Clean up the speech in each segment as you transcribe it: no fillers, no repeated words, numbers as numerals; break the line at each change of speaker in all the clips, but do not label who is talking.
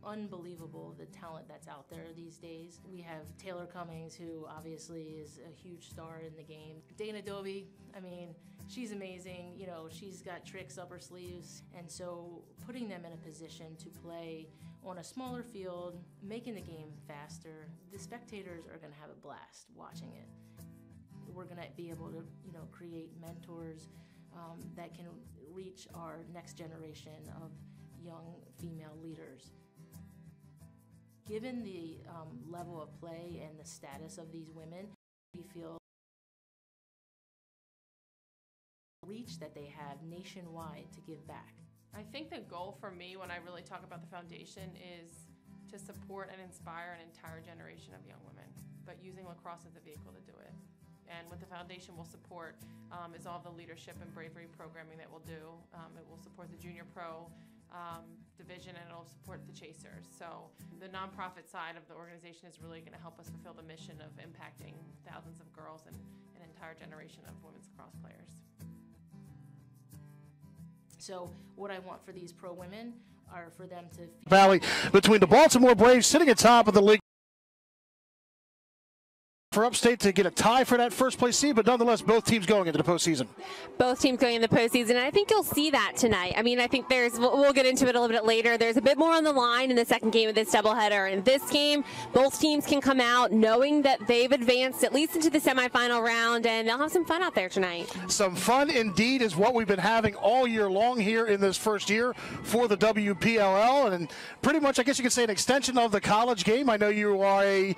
unbelievable, the talent that's out there these days. We have Taylor Cummings, who obviously is a huge star in the game. Dana Dobie, I mean, she's amazing. You know, she's got tricks up her sleeves. And so putting them in a position to play on a smaller field, making the game faster, the spectators are going to have a blast watching it. We're going to be able to, you know, create mentors that can reach our next generation of young female leaders. Given the level of play and the status of these women, we feel reach that they have nationwide to give back.
I think the goal for me when I really talk about the foundation is to support and inspire an entire generation of young women, but using lacrosse as a vehicle to do it. And what the foundation will support is all the leadership and bravery programming that we'll do. It will support the junior pro division, and it'll support the chasers. So the nonprofit side of the organization is really going to help us fulfill the mission of impacting thousands of girls and an entire generation of women's lacrosse players.
So what I want for these pro women are for them to
Valley between the Baltimore Braves sitting atop of the league for Upstate to get a tie for that first place seed, but nonetheless both teams going into the postseason.
Both teams going in the postseason, and I think you'll see that tonight. I mean, I think we'll get into it a little bit later. There's a bit more on the line in the second game of this doubleheader. In this game, both teams can come out knowing that they've advanced at least into the semifinal round, and they'll have some fun out there tonight.
Some fun indeed is what we've been having all year long here in this first year for the WPLL, and pretty much I guess you could say an extension of the college game. I know you are a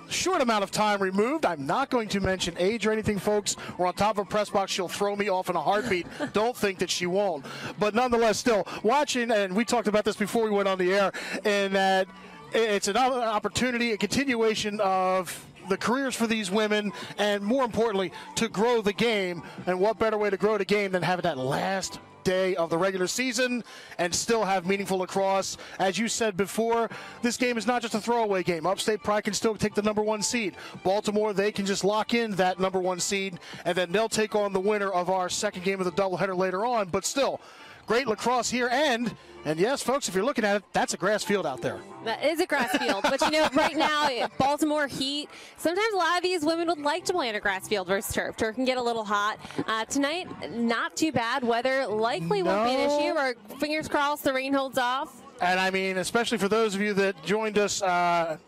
short amount of time removed. I'm not going to mention age or anything, folks. We're on top of a press box. She'll throw me off in a heartbeat. Don't think that she won't. But nonetheless, still watching, and we talked about this before we went on the air, and that it's another opportunity, a continuation of the careers for these women, and more importantly, to grow the game. And what better way to grow the game than having that last day of the regular season and still have meaningful lacrosse. As you said before, this game is not just a throwaway game. Upstate probably can still take the #1 seed. Baltimore, they can just lock in that #1 seed, and then they'll take on the winner of our second game of the doubleheader later on. But still, great lacrosse here, and yes, folks, if you're looking at it, that's a grass field out there.
That is a grass field, but you know, right now, Baltimore heat, sometimes a lot of these women would like to play in a grass field versus turf. Turf can get a little hot. Tonight, not too bad. Weather likely won't be an issue, or fingers crossed the rain holds off.
And I mean, especially for those of you that joined us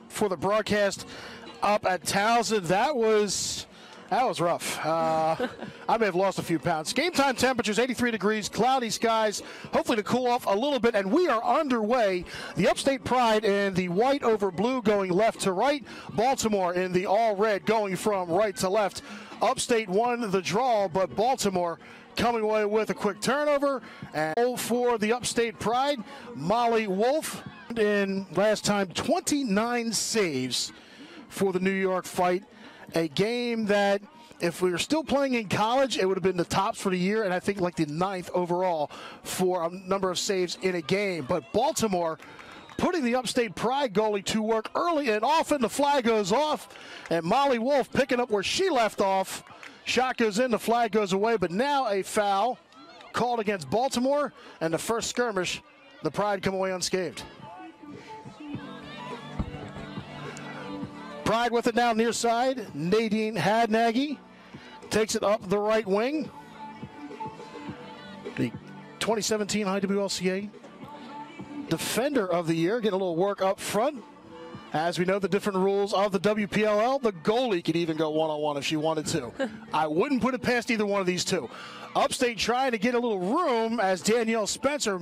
for the broadcast up at Townsend, that was rough. I may have lost a few pounds. Game time temperatures 83 degrees, cloudy skies, hopefully to cool off a little bit, and we are underway. The Upstate Pride in the white over blue going left to right. Baltimore in the all red going from right to left. Upstate won the draw, but Baltimore coming away with a quick turnover. And for the Upstate Pride, Molly Wolf in last time 29 saves for the New York Fight. A game that, if we were still playing in college, it would have been the tops for the year, and I think like the 9th overall for a number of saves in a game. But Baltimore putting the Upstate Pride goalie to work early and often. The flag goes off, and Molly Wolf picking up where she left off. Shot goes in, the flag goes away, but now a foul called against Baltimore, and the first skirmish, the Pride come away unscathed. Pride with it now near side. Nadine Hadnaggy takes it up the right wing. The 2017 IWLCA Defender of the Year, getting a little work up front. As we know the different rules of the WPLL, the goalie could even go one-on-one if she wanted to. I wouldn't put it past either one of these two. Upstate trying to get a little room as Danielle Spencer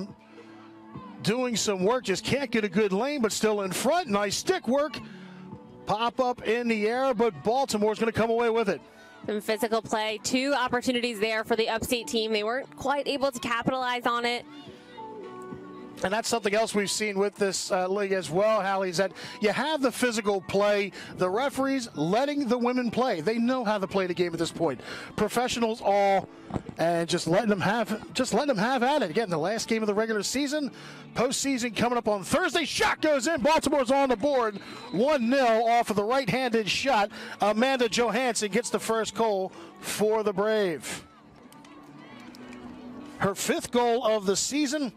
doing some work, just can't get a good lane, but still in front. Nice stick work. Pop up in the air, but Baltimore's going to come away with it.
Some physical play, 2 opportunities there for the Upstate team. They weren't quite able to capitalize on it.
And that's something else we've seen with this league as well, Hallie, is that you have the physical play, the referees letting the women play. They know how to play the game at this point. Professionals all, and just letting them have at it. Again, the last game of the regular season, postseason coming up on Thursday. Shot goes in. Baltimore's on the board. 1-0 off of the right-handed shot. Amanda Johansson gets the first goal for the Brave. Her 5th goal of the season.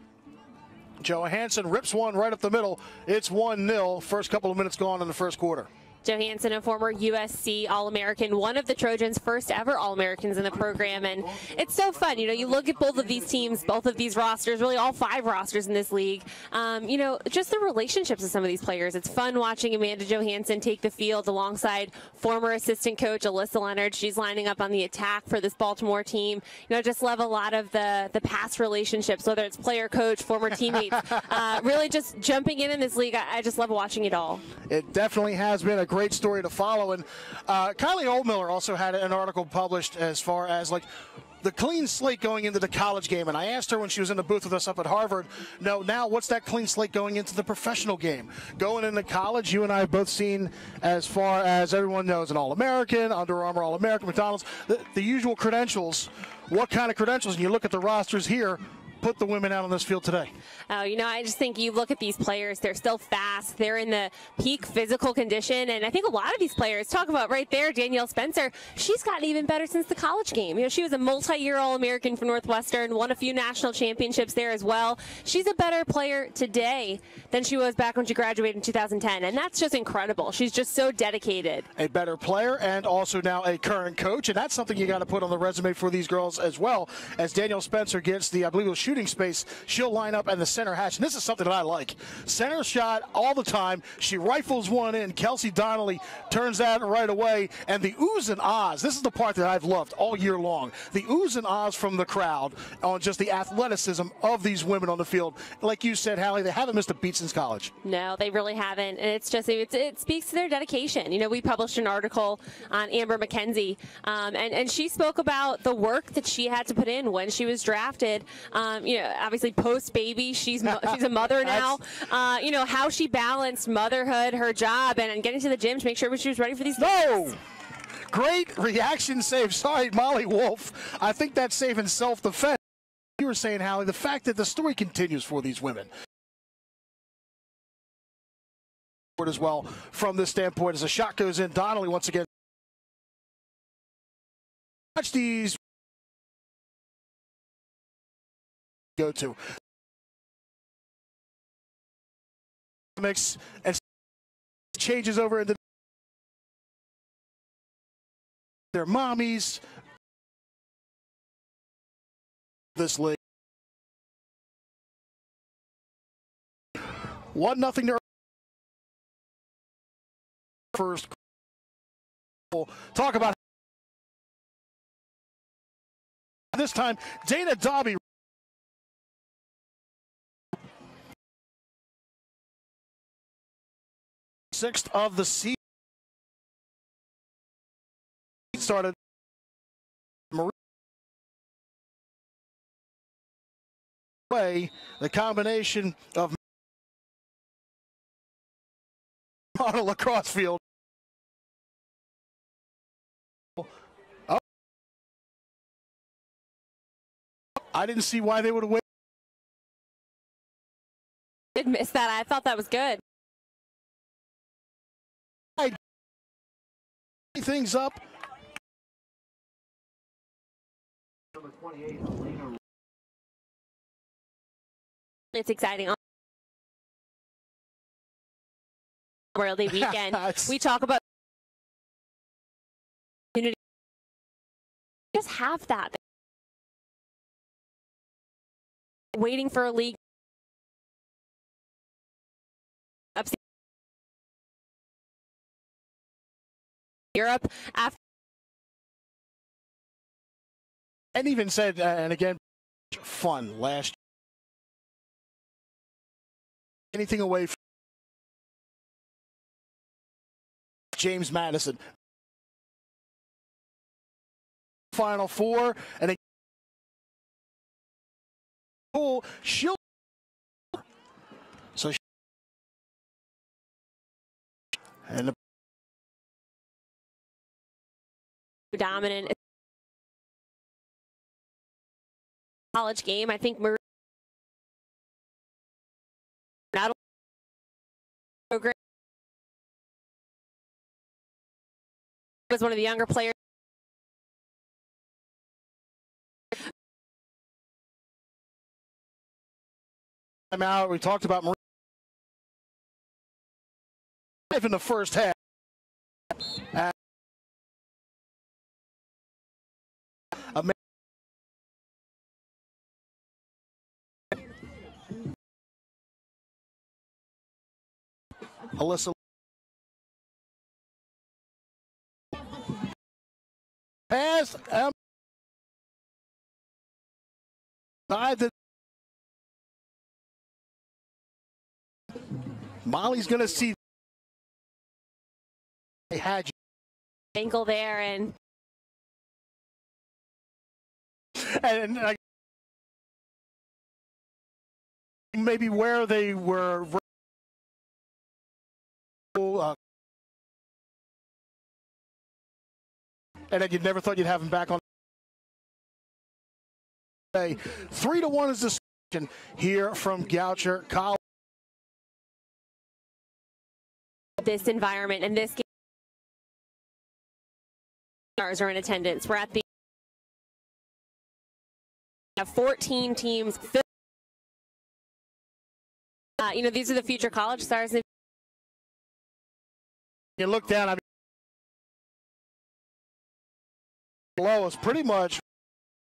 Johansson rips one right up the middle. It's 1-0. First couple of minutes gone in the first quarter.
Johansson, a former USC All-American, one of the Trojans' first ever All-Americans in the program. And it's so fun. You know, you look at both of these teams, both of these rosters, really all 5 rosters in this league. You know, just the relationships of some of these players. It's fun watching Amanda Johansson take the field alongside former assistant coach Alyssa Leonard. She's lining up on the attack for this Baltimore team. You know, just love a lot of the past relationships, whether it's player, coach, former teammates. Really just jumping in this league. I just love watching it all.
It definitely has been a great story to follow. And Kylie Oldmiller also had an article published as far as like the clean slate going into the college game. And I asked her when she was in the booth with us up at Harvard, no, now what's that clean slate going into the professional game? Going into college, you and I have both seen, as far as everyone knows, an All-American, Under Armour All-American, McDonald's, the usual credentials. What kind of credentials? And you look at the rosters here, put the women out on this field today?
Oh, you know, I just think you look at these players, they're still fast, they're in the peak physical condition, and I think a lot of these players, talk about right there, Danielle Spencer, she's gotten even better since the college game. You know, she was a multi-year All-American for Northwestern, won a few national championships there as well. She's a better player today than she was back when she graduated in 2010, and that's just incredible. She's just so dedicated.
A better player and also now a current coach, and that's something you got to put on the resume for these girls as well. As Danielle Spencer gets the, I believe it was shooting space, she'll line up in the center hatch, and this is something that I like. Center shot all the time. She rifles one in. Kelsey Donnelly turns that right away, and the oohs and ahs, this is the part that I've loved all year long. The oohs and ahs from the crowd on just the athleticism of these women on the field. Like you said, Hallie, they haven't missed a beat since college.
No, they really haven't, and it's just, it speaks to their dedication. You know, we published an article on Amber McKenzie, and she spoke about the work that she had to put in when she was drafted. You know, obviously post-baby, she's a mother now. You know, how she balanced motherhood, her job, and getting to the gym to make sure she was ready for these games.
Great reaction save. Sorry, Molly Wolf. I think that's safe in self-defense. You were saying, Hallie, the fact that the story continues for these women. As well, from this standpoint, as a shot goes in, Donnelly once again. Watch these go to. Mix and changes over into their mommies. This league 1-0 to first. Talk about this time Dana Dobby. Sixth of the season. Started Marie. The combination of on a lacrosse field. Oh. I didn't see why they would have waited.
Did miss that. I thought that was good.
Things up.
It's exciting. Memorial Day weekend. We talk about community. Just have that. Waiting for a league. Upstate Europe after.
And even said, and again, fun last. Anything away from James Madison. Final four, and cool. She'll so and the
dominant college game. I think Marie not program was one of the younger players.
Out. We talked about Marine in the first half. Alyssa pass. Molly's going to see. They had you.
Ankle there and
maybe where they were. And then you never thought you'd have him back on. 3-1 is the score here from Goucher College.
This environment and this game are in attendance. We're at the 14 teams. These are the future college stars.
You look down. I mean, below is pretty much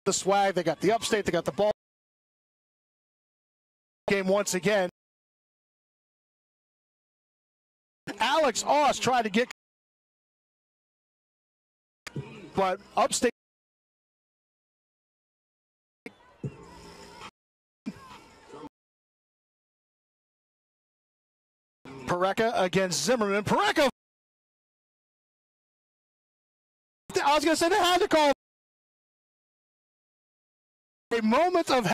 the swag. They got the Upstate. They got the ball game once again. Alex Oss tried to get, but Upstate. Pareka against Zimmerman. Pareka. I was going to say they had to call a moment of.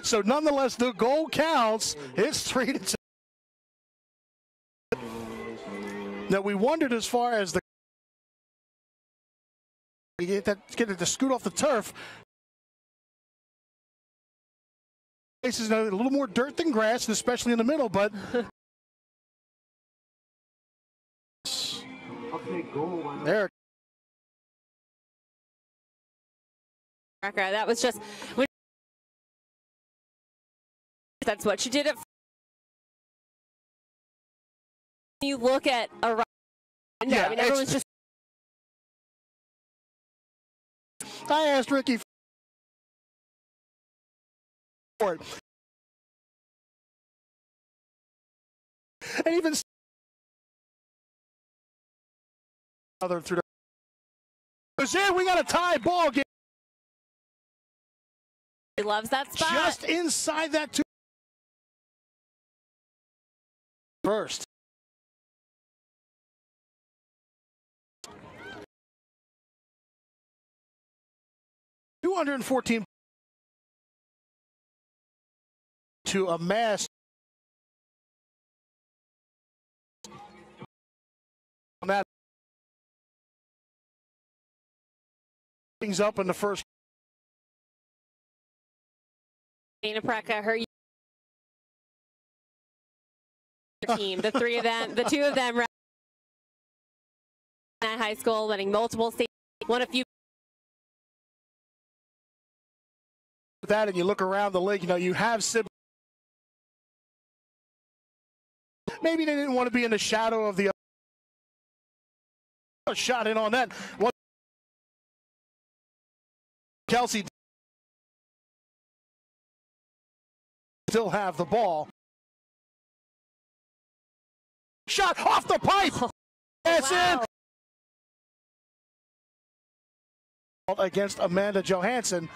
So nonetheless, the goal counts. It's 3-2. Now we wondered as far as the get it to scoot off the turf. This is a little more dirt than grass, especially in the middle, but. There.
That was just. That's what she did it. You look at a.
Yeah,
I mean, everyone's just.
I asked Ricky for it. And even other through the we got a tie ball game.
He loves that spot.
Just inside that two. First. $214 to amass on that. Things up in the first.
Dana Preka, her team, the three of them, the two of them at high school, winning multiple states, won a few.
That and you look around the league, you have siblings. Maybe they didn't want to be in the shadow of the shot in on that. Kelsey still have the ball. Shot off the pipe. That's
wow.
In. Against Amanda Johansson.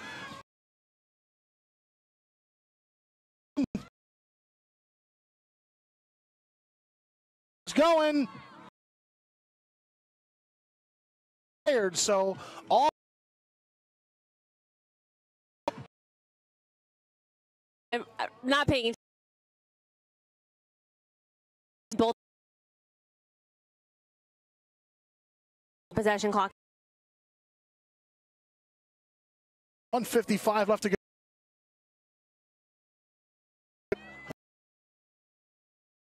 It's going. So all.
I'm not paying both possession clock.
1:55 left to go.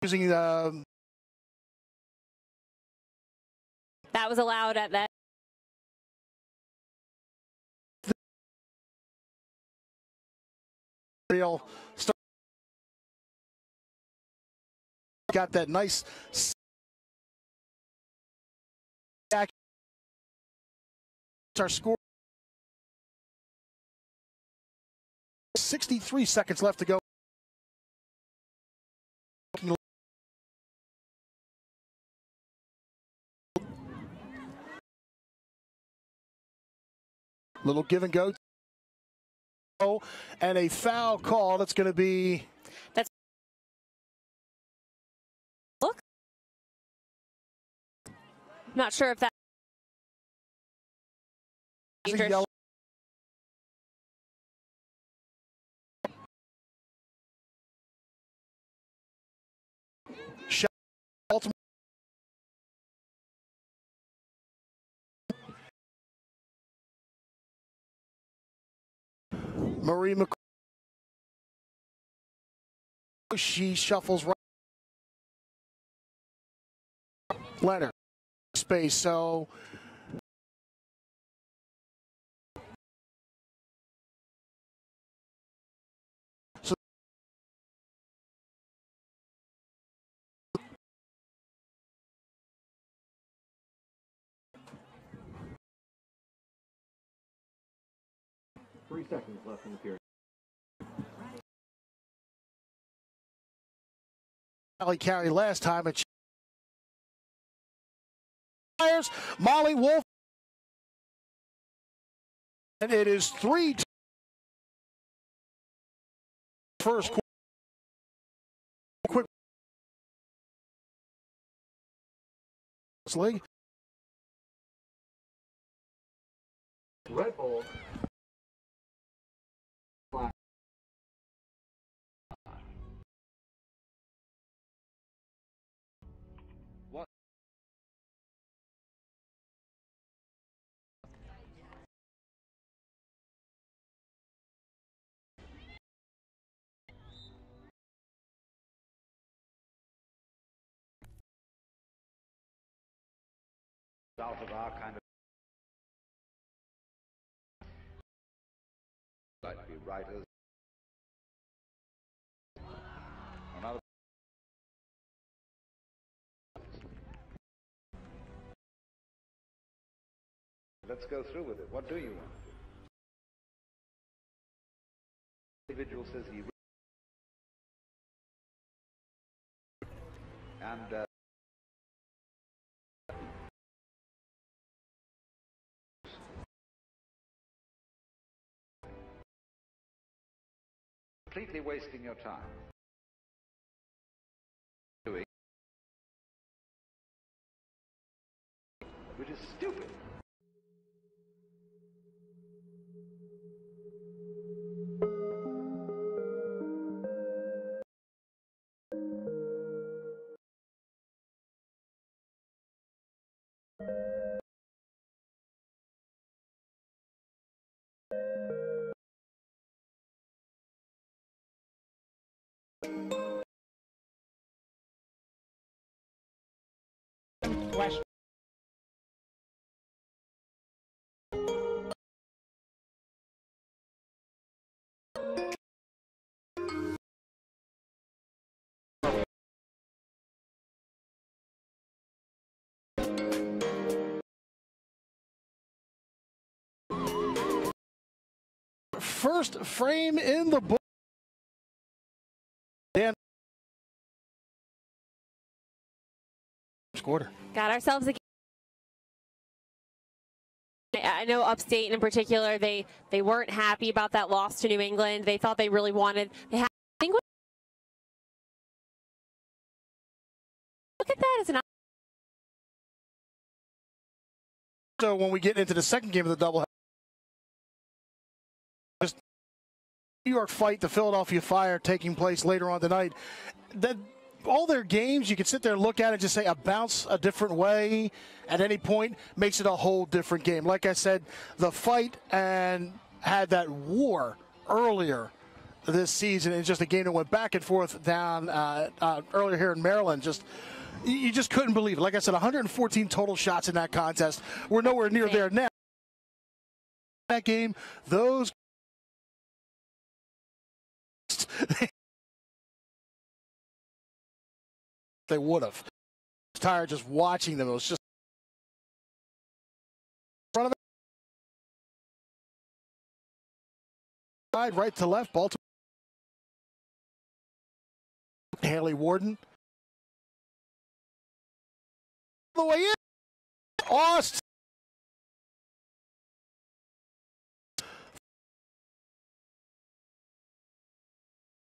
Using
that was allowed at that.
real start. Got that nice back. Our score. 63 seconds left to go. Little give and go. And a foul call that's going to be.
That's. Look. Not sure if that.
Baltimore. Marie McCoy. She shuffles right. Leonard. Space. So.
Three seconds left in the period.
Carry last time. Molly Wolf. And it is 3-2. First quick league.
Red Bull.
Out of our kind of like be writers. Another let's go through with it. What do you want? The individual says he and completely wasting your time. Doing, which is stupid.
Question. First frame in the book. Dan. Quarter.
Got ourselves a. I know Upstate in particular, they weren't happy about that loss to New England. They thought they really wanted. They had. I think. Look at that as an.
So when we get into the second game of the doubleheader, just New York fight, the Philadelphia Fire taking place later on tonight. That. All their games, you can sit there and look at it and just say a bounce a different way at any point makes it a whole different game. Like I said, the fight and had that war earlier this season. It's just a game that went back and forth down earlier here in Maryland. You just couldn't believe it. Like I said, 114 total shots in that contest. We're nowhere near there now. That game, those They would have. I was tired just watching them. It was just in front of it. Right to left, Baltimore. Haley Warden. The way in. Austin.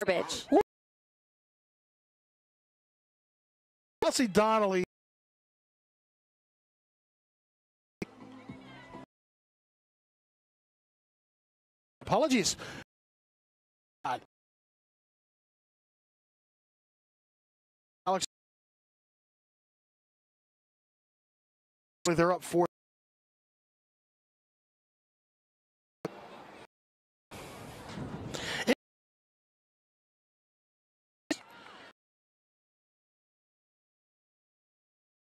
Garbage.
Kelsey Donnelly. Apologies. Alex. They're up 4.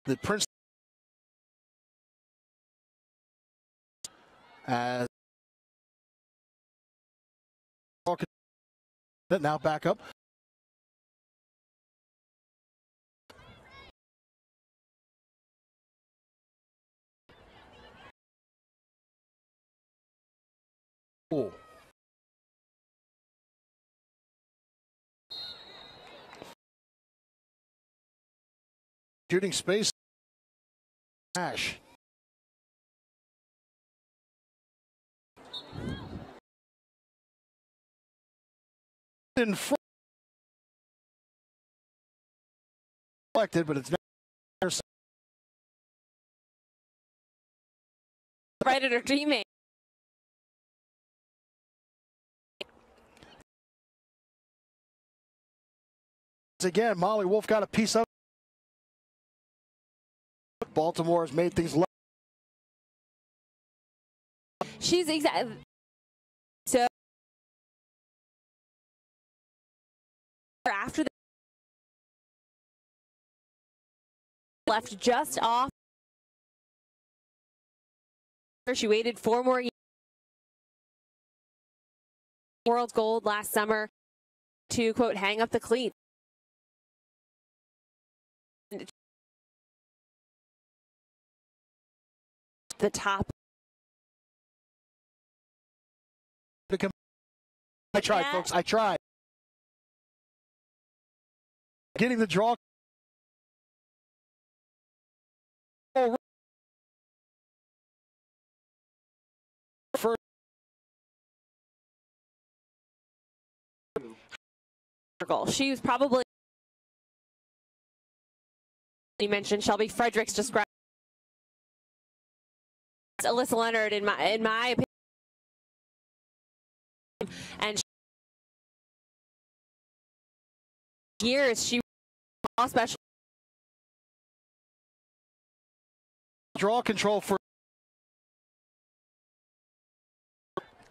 The Prince as now back up. Cool. Shooting space. Ash. In front. Selected, but it's not.
Right at her teammate.
Again, Molly Wolf got a piece of. Baltimore has made things.
She's exactly so. After the left just off, she waited 4 more years. World gold last summer to quote hang up the cleat. The top.
I tried, folks. I tried. Getting the draw. First.
She was probably. You mentioned Shelby Fredericks described Alyssa Leonard in my opinion, and years she was special.
Draw control for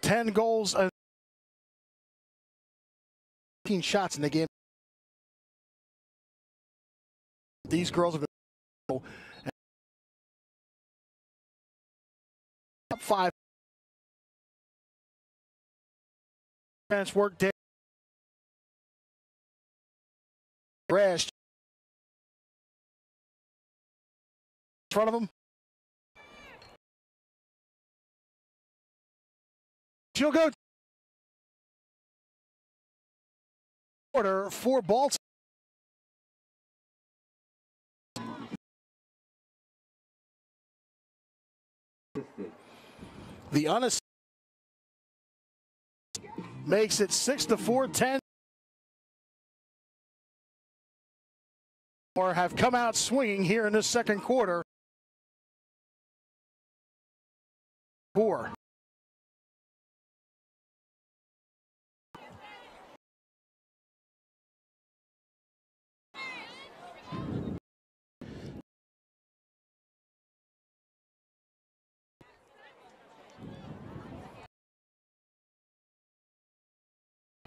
10 goals and 15 shots in the game. These girls have been top 5. Bench work day. Rash in front of him. She'll go order for Baltimore. The honest makes it 6-4, 10. Or have come out swinging here in this second quarter. 4.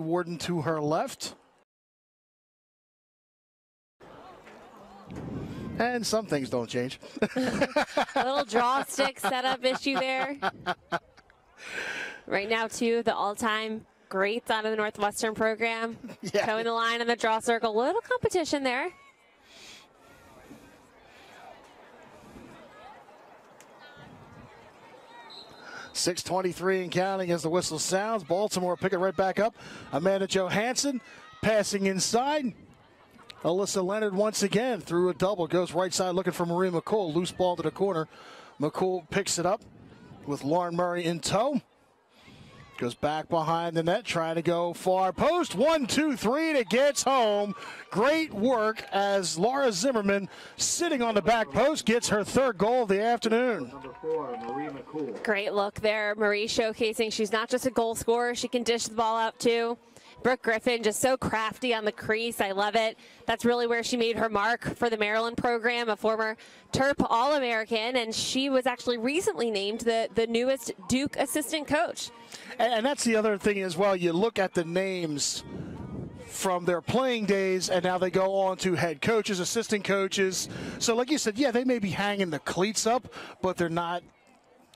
Warden to her left. And some things don't change.
Little draw stick setup issue there. Right now, too, the all-time greats out of the Northwestern program.
Yeah.
Towing the line in the draw circle. Little competition there.
.6:23 and counting as the whistle sounds. Baltimore pick it right back up. Amanda Johansson passing inside. Alyssa Leonard once again through a double. Goes right side looking for Marie McCool. Loose ball to the corner. McCool picks it up with Lauren Murray in tow. Goes back behind the net, trying to go far post. 1, 2, 3, and it gets home. Great work as Laura Zimmerman, sitting on the back post, gets her third goal of the afternoon.
Number 4, Marie McCool.
Great look there. Marie showcasing she's not just a goal scorer, she can dish the ball out too. Brooke Griffin just so crafty on the crease. I love it. That's really where she made her mark for the Maryland program, a former Terp All-American, and she was actually recently named the newest Duke assistant coach.
And that's the other thing as well. You look at the names from their playing days, and now they go on to head coaches, assistant coaches. So like you said, yeah, they may be hanging the cleats up, but they're not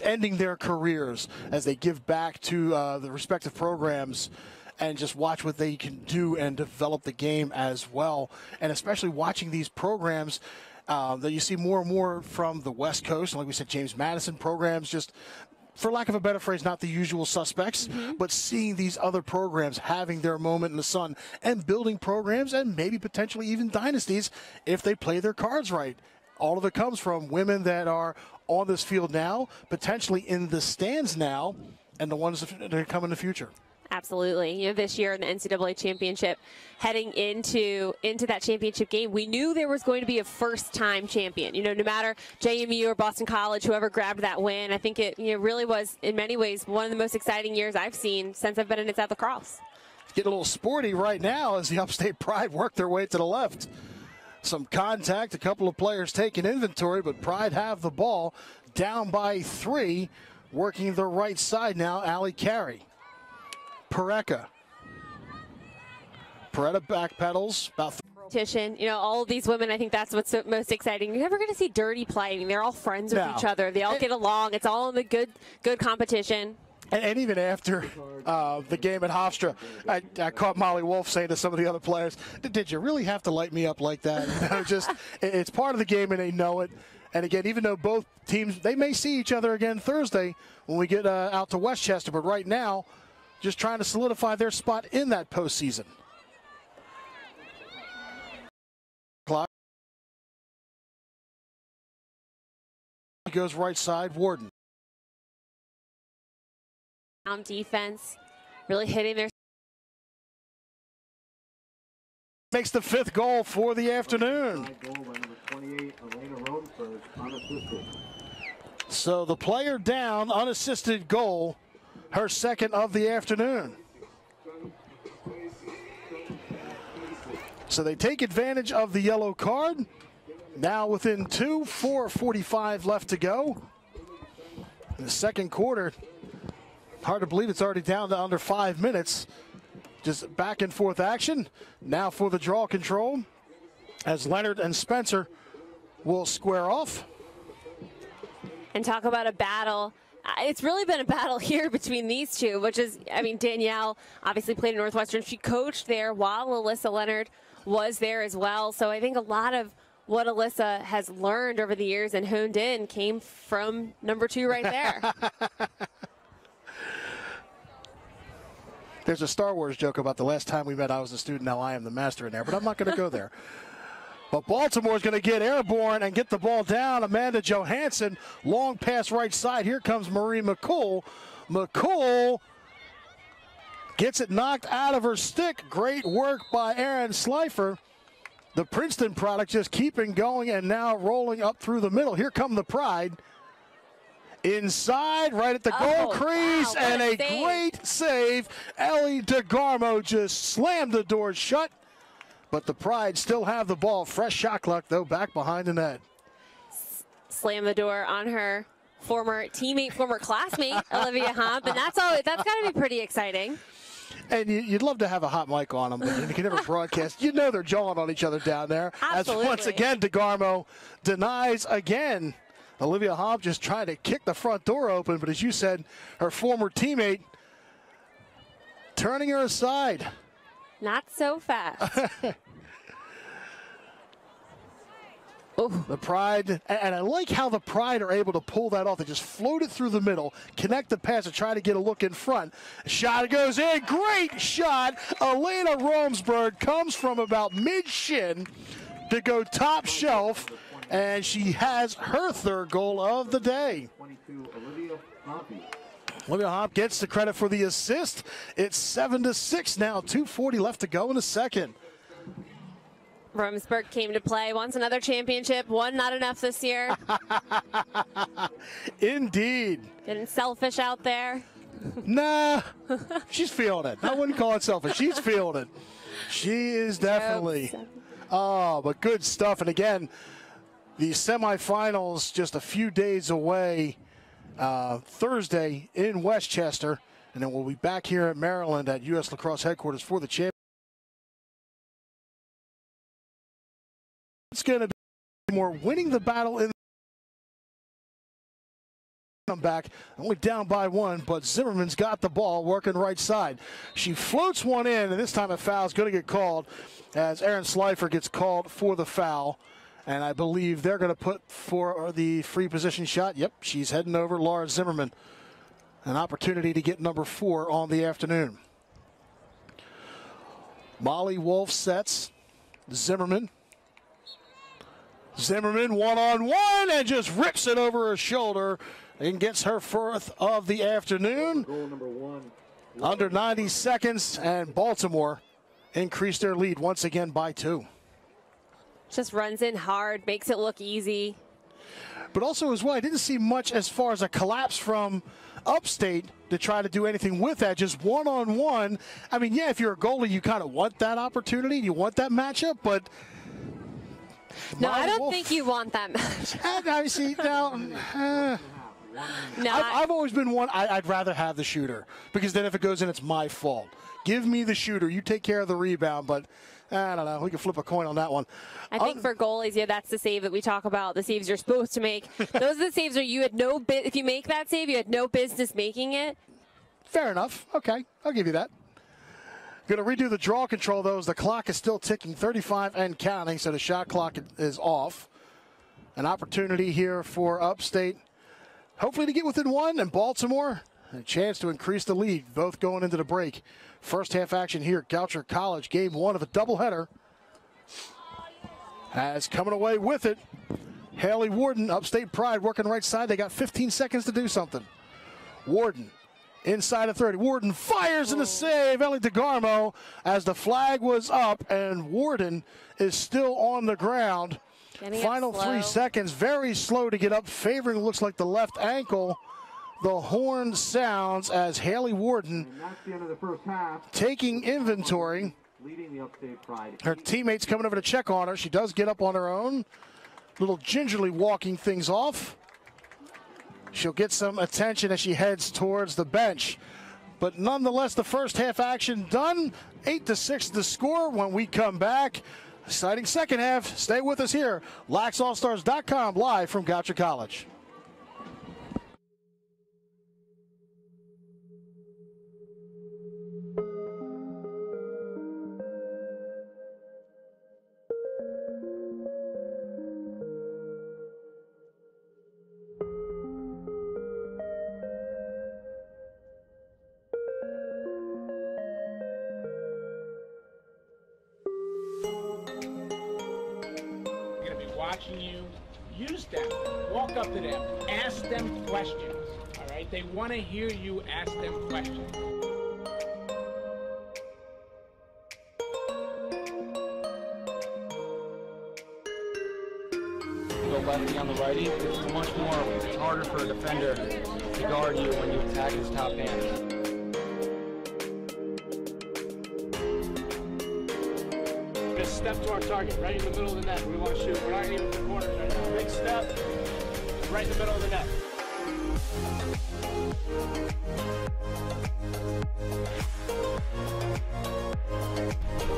ending their careers as they give back to the respective programs and just watch what they can do and develop the game as well. And especially watching these programs that you see more and more from the West Coast. And like we said, James Madison programs, just for lack of a better phrase, not the usual suspects, but seeing these other programs having their moment in the sun and building programs and maybe potentially even dynasties if they play their cards right. All of it comes from women that are on this field now, potentially in the stands now, and the ones that are coming in the future.
Absolutely. You know, this year in the NCAA championship, heading into that championship game, we knew there was going to be a first-time champion. You know, no matter JMU or Boston College, whoever grabbed that win, I think it really was, in many ways, one of the most exciting years I've seen since I've been in South Lacrosse.
Getting a little sporty right now as the Upstate Pride work their way to the left. Some contact, a couple of players taking inventory, but Pride have the ball down by 3, working the right side now, Allie Carey. Peretta back pedals about.
You know, all of these women, I think that's what's most exciting. You're never going to see dirty play. I mean, they're all friends with each other. They all get along. It's all in the good competition.
And even after the game at Hofstra, I caught Molly Wolf saying to some of the other players, "Did you really have to light me up like that?" You know, just it's part of the game, and they know it. And again, even though both teams, they may see each other again Thursday when we get out to Westchester, but right now, just trying to solidify their spot in that postseason. Clock goes right side, Warden.
On defense, really hitting their.
Makes the 5th goal for the afternoon. So the player down, unassisted goal. Her second of the afternoon. So they take advantage of the yellow card. Now within 2, 4:45 left to go. In the second quarter, hard to believe it's already down to under 5 minutes. Just back and forth action. Now for the draw control as Leonard and Spencer will square off.
And talk about a battle. It's really been a battle here between these two, which is, I mean, Danielle obviously played at Northwestern. She coached there while Alyssa Leonard was there as well. So I think a lot of what Alyssa has learned over the years and honed in came from number 2 right there.
There's a Star Wars joke about the last time we met, I was a student, now I am the master in there, but I'm not going to go there. But Baltimore's going to get airborne and get the ball down. Amanda Johansson, long pass right side. Here comes Marie McCool. McCool gets it knocked out of her stick. Great work by Erin Slifer. The Princeton product just keeping going and now rolling up through the middle. Here come the Pride. Inside, right at the goal crease,
wow,
and a great save. Ellie DeGarmo just slammed the door shut. But the Pride still have the ball. Fresh shot clock, though, back behind the net.
Slam the door on her former teammate, former classmate, Olivia Hump, and that's got to be pretty exciting.
And you'd love to have a hot mic on them, but you can never broadcast. You know they're jawing on each other down there.
Absolutely.
As once again, DeGarmo denies again. Olivia Hump just trying to kick the front door open, but as you said, her former teammate turning her aside.
Not so fast.
The Pride, and I like how the Pride are able to pull that off. They just float it through the middle, connect the pass, and try to get a look in front. Shot goes in. Great shot. Elena Romsberg comes from about mid-shin to go top shelf, and she has her third goal of the day.
22, Olivia Hoppy.
Olivia Hopp gets the credit for the assist. It's 7-6 now. 2:40 left to go in the second.
Romsberg came to play, wants another championship. One not enough this year.
Indeed.
Getting selfish out there.
Nah, she's feeling it. I wouldn't call it selfish. She's feeling it. She is definitely. Oh, but good stuff. And again, the semifinals just a few days away. Thursday in Westchester, and then we'll be back here at Maryland at U.S. Lacrosse headquarters for the championship. It's going to be more winning the battle in the back, only down by one, but Zimmerman's got the ball working right side. She floats one in, and this time a foul is going to get called as Aaron Slifer gets called for the foul. And I believe they're going to put for the free position shot. Yep, she's heading over. Laura Zimmerman. An opportunity to get number 4 on the afternoon. Molly Wolf sets. Zimmerman. Zimmerman one-on-one and just rips it over her shoulder and gets her 4th of the afternoon.
Goal number 1.
Under 90 seconds, and Baltimore increased their lead once again by 2.
Just runs in hard, makes it look easy.
But also as well, I didn't see much as far as a collapse from Upstate to try to do anything with that. Just one-on-one. I mean, yeah, if you're a goalie, you kind of want that opportunity. You want that matchup, but...
No, I don't think you want that match.
I see, now...
No,
I've always been one, I'd rather have the shooter. Because then if it goes in, it's my fault. Give me the shooter. You take care of the rebound, but... I don't know. We can flip a coin on that one.
I think for goalies, yeah, that's the save that we talk about. The saves you're supposed to make. Those are the saves where you had no if you make that save, you had no business making it.
Fair enough. Okay, I'll give you that. Going to redo the draw control, though, as the clock is still ticking, 35 and counting, so the shot clock is off. An opportunity here for Upstate, hopefully to get within 1, and Baltimore, a chance to increase the lead, both going into the break. First half action here at Goucher College, game 1 of a doubleheader. As coming away with it, Haley Warden, Upstate Pride, working right side. They got 15 seconds to do something. Warden inside of 30. Warden fires in the save. Ellie DeGarmo as the flag was up, and Warden is still on the ground. Final 3 seconds, very slow to get up, favoring looks like the left ankle. The horn sounds as Haley Warden
That's the end of the first half.
taking inventory.
Leading the Upstate Pride.
Her teammates coming over to check on her. She does get up on her own. Little gingerly walking things off. She'll get some attention as she heads towards the bench. But nonetheless, the first half action done. 8-6 the score when we come back. Exciting second half. Stay with us here. LaxAllStars.com live from Goucher College.
Watching you, use them, walk up to them, ask them questions, all right? They want to hear you ask them questions.
Go lefty on the righty, it's much more, it's harder for a defender to guard you when you attack his top hand.
Step to our target, right in the middle of the net. We want to shoot. We're not even in the corners right now. Big step, right in the middle of the net.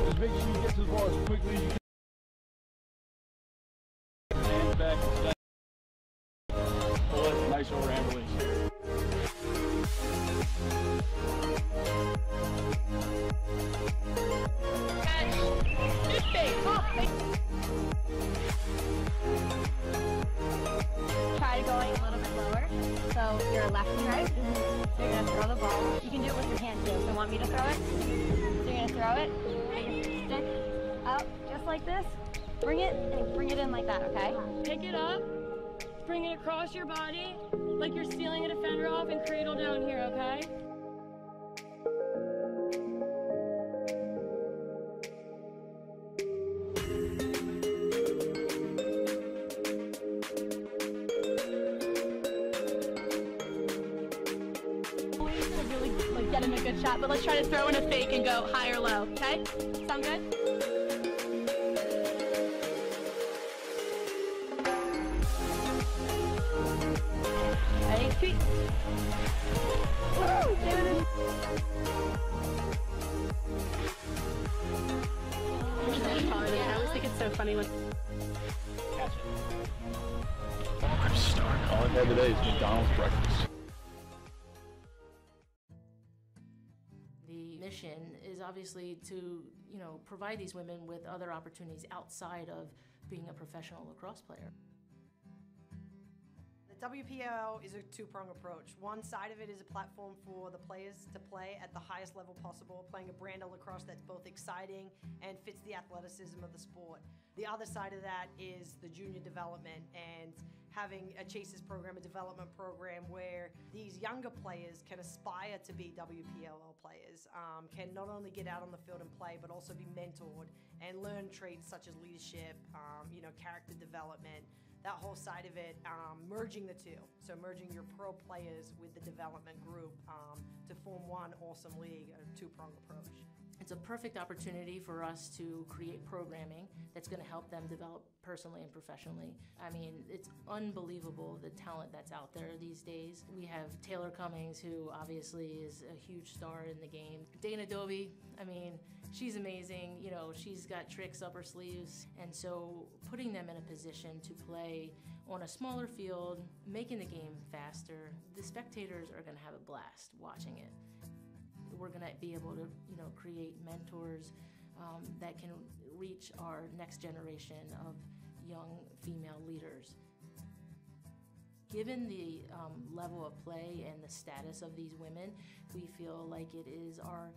Just make sure you get to the ball as quickly as you can. Hands back and step. Oh, that's nice over ambulance.
throw it. So you're gonna throw it, take your stick out just like this. Bring it and bring it in like that, okay?
Pick it up, bring it across your body like you're stealing a defender off, and cradle down here, okay?
Get him a good shot, but let's try to throw in a fake and go high or low, okay? Sound good? Ready, tweet. Woo! David. I always think it's so funny when...
Catch it.
I'm starving. All I had today is McDonald's breakfast.
The mission is obviously to, provide these women with other opportunities outside of being a professional lacrosse player.
The WPLL is a two-pronged approach. One side of it is a platform for the players to play at the highest level possible, playing a brand of lacrosse that's both exciting and fits the athleticism of the sport. The other side of that is the junior development and having a Chasers program, a development program where these younger players can aspire to be WPLL players, can not only get out on the field and play, but also be mentored and learn traits such as leadership, character development, that whole side of it, merging the two. So merging your pro players with the development group to form one awesome league, a two-pronged approach.
It's a perfect opportunity for us to create programming that's going to help them develop personally and professionally. I mean, it's unbelievable the talent that's out there these days. We have Taylor Cummings, who obviously is a huge star in the game. Dana Dovey, she's amazing. She's got tricks up her sleeves. And so putting them in a position to play on a smaller field, making the game faster, the spectators are going to have a blast watching it. We're going to be able to, create mentors that can reach our next generation of young female leaders. Given the level of play and the status of these women, we feel like it is our,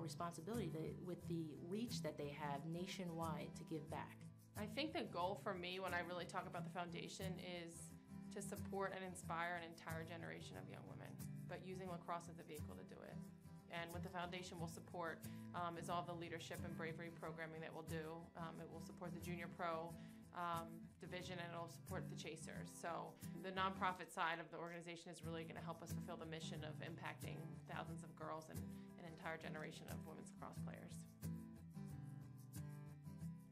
responsibility with the reach that they have nationwide to give back.
I think the goal for me when I really talk about the foundation is to support and inspire an entire generation of young women, but using lacrosse as a vehicle to do it. And what the foundation will support is all the leadership and bravery programming that we'll do. It will support the junior pro division, and it'll support the Chasers. So the nonprofit side of the organization is really going to help us fulfill the mission of impacting thousands of girls and an entire generation of women's lacrosse players.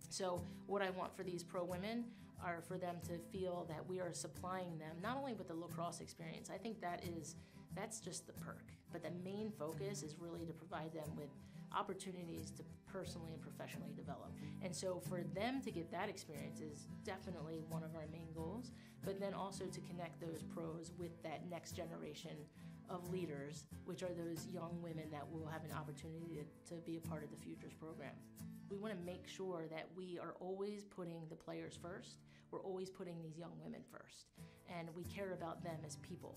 So what I want for these pro women are for them to feel that we are supplying them not only with the lacrosse experience. I think that's just the perk. But the main focus is really to provide them with opportunities to personally and professionally develop. And so for them to get that experience is definitely one of our main goals, but then also to connect those pros with that next generation of leaders, which are those young women that will have an opportunity to be a part of the Futures program. We want to make sure that we are always putting the players first. We're always putting these young women first. And we care about them as people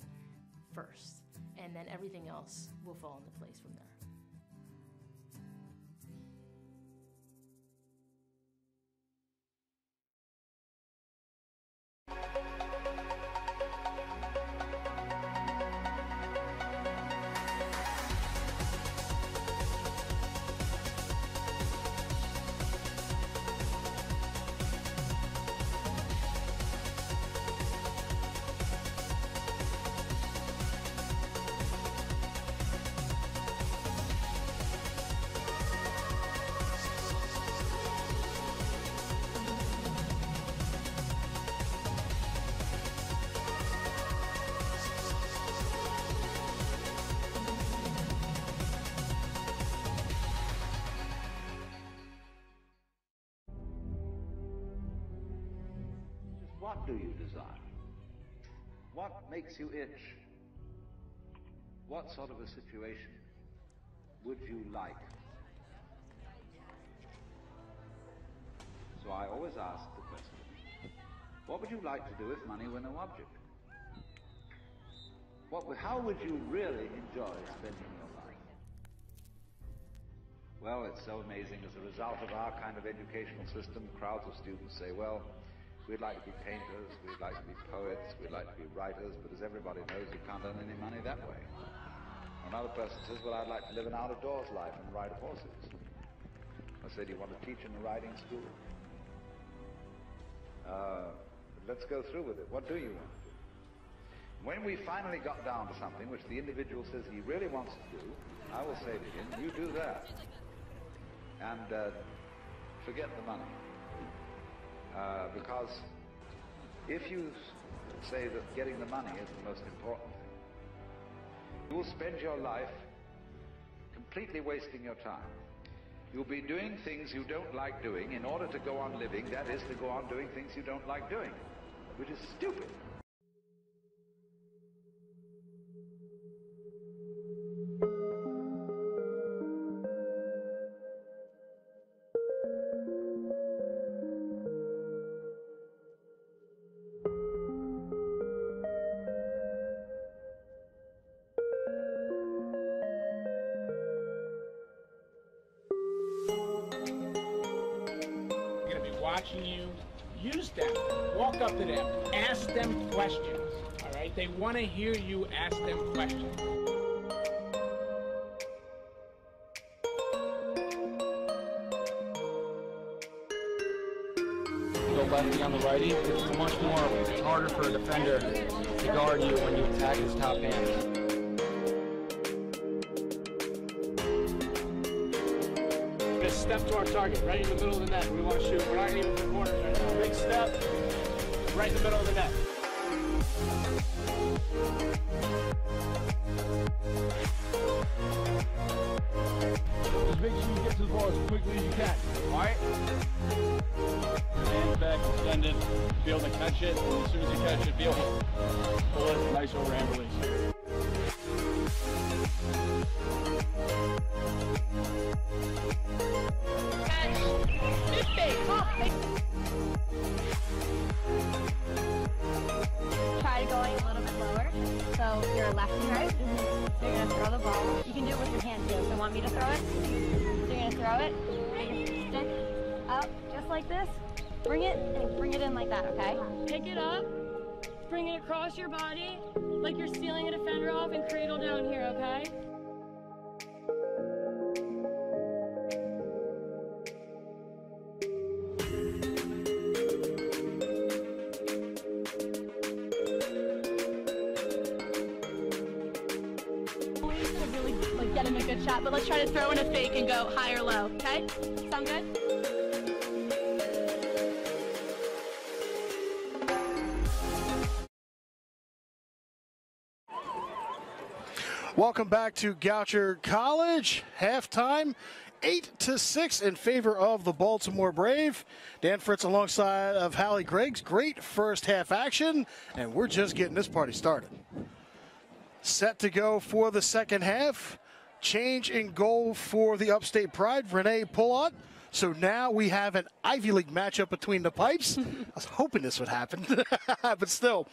first. And then everything else will fall into place from there.
What do you desire? What makes you itch? What sort of a situation would you like? So I always ask the question, what would you like to do if money were no object? How would you really enjoy spending your life? Well, it's so amazing. As a result of our kind of educational system, crowds of students say, well, we'd like to be painters, we'd like to be poets, we'd like to be writers, but as everybody knows, you can't earn any money that way. Another person says, well, I'd like to live an out-of-doors life and ride horses. I say, do you want to teach in a riding school? Let's go through with it. What do you want to do? When we finally got down to something which the individual says he really wants to do, I will say to him, you do that. And forget the money. Because if you say that getting the money is the most important thing, you will spend your life completely wasting your time. You'll be doing things you don't like doing in order to go on living, that is, to go on doing things you don't like doing, which is stupid.
Watching you, use them, walk up to them, ask them questions, all right? They want to hear you ask them questions.
Go lefty on the righty. It's much more harder for a defender to guard you when you attack his top hand.
Step to our target, right in the middle of the net. We want to shoot. We're not even for corners right now. Big step, right in the middle of the net.
Just make sure you get to the ball as quickly as you can.
All right?
Hands back, extended, be able to catch it, and as soon as you catch it, be able to pull it, nice overhand release.
Try going a little bit lower. So you're lefty, right? So you're going to throw the ball. You can do it with your hand too. So want me to throw it? So you're going to throw it. Take your stick up just like this. Bring it and bring it in like that, okay?
Pick it up, bring it across your body like you're sealing a defender off, and cradle down here, okay?
Get him a good shot, but let's try to throw in a fake and go high or low, okay? Sound good?
Welcome back to Goucher College. Halftime, 8-6 in favor of the Baltimore Brave. Dan Fritz alongside of Hallie Griggs. Great first half action, and we're just getting this party started. Set to go for the second half. Change in goal for the Upstate Pride, Renee Pullant. So now we have an Ivy League matchup between the Pipes. I was hoping this would happen, but still.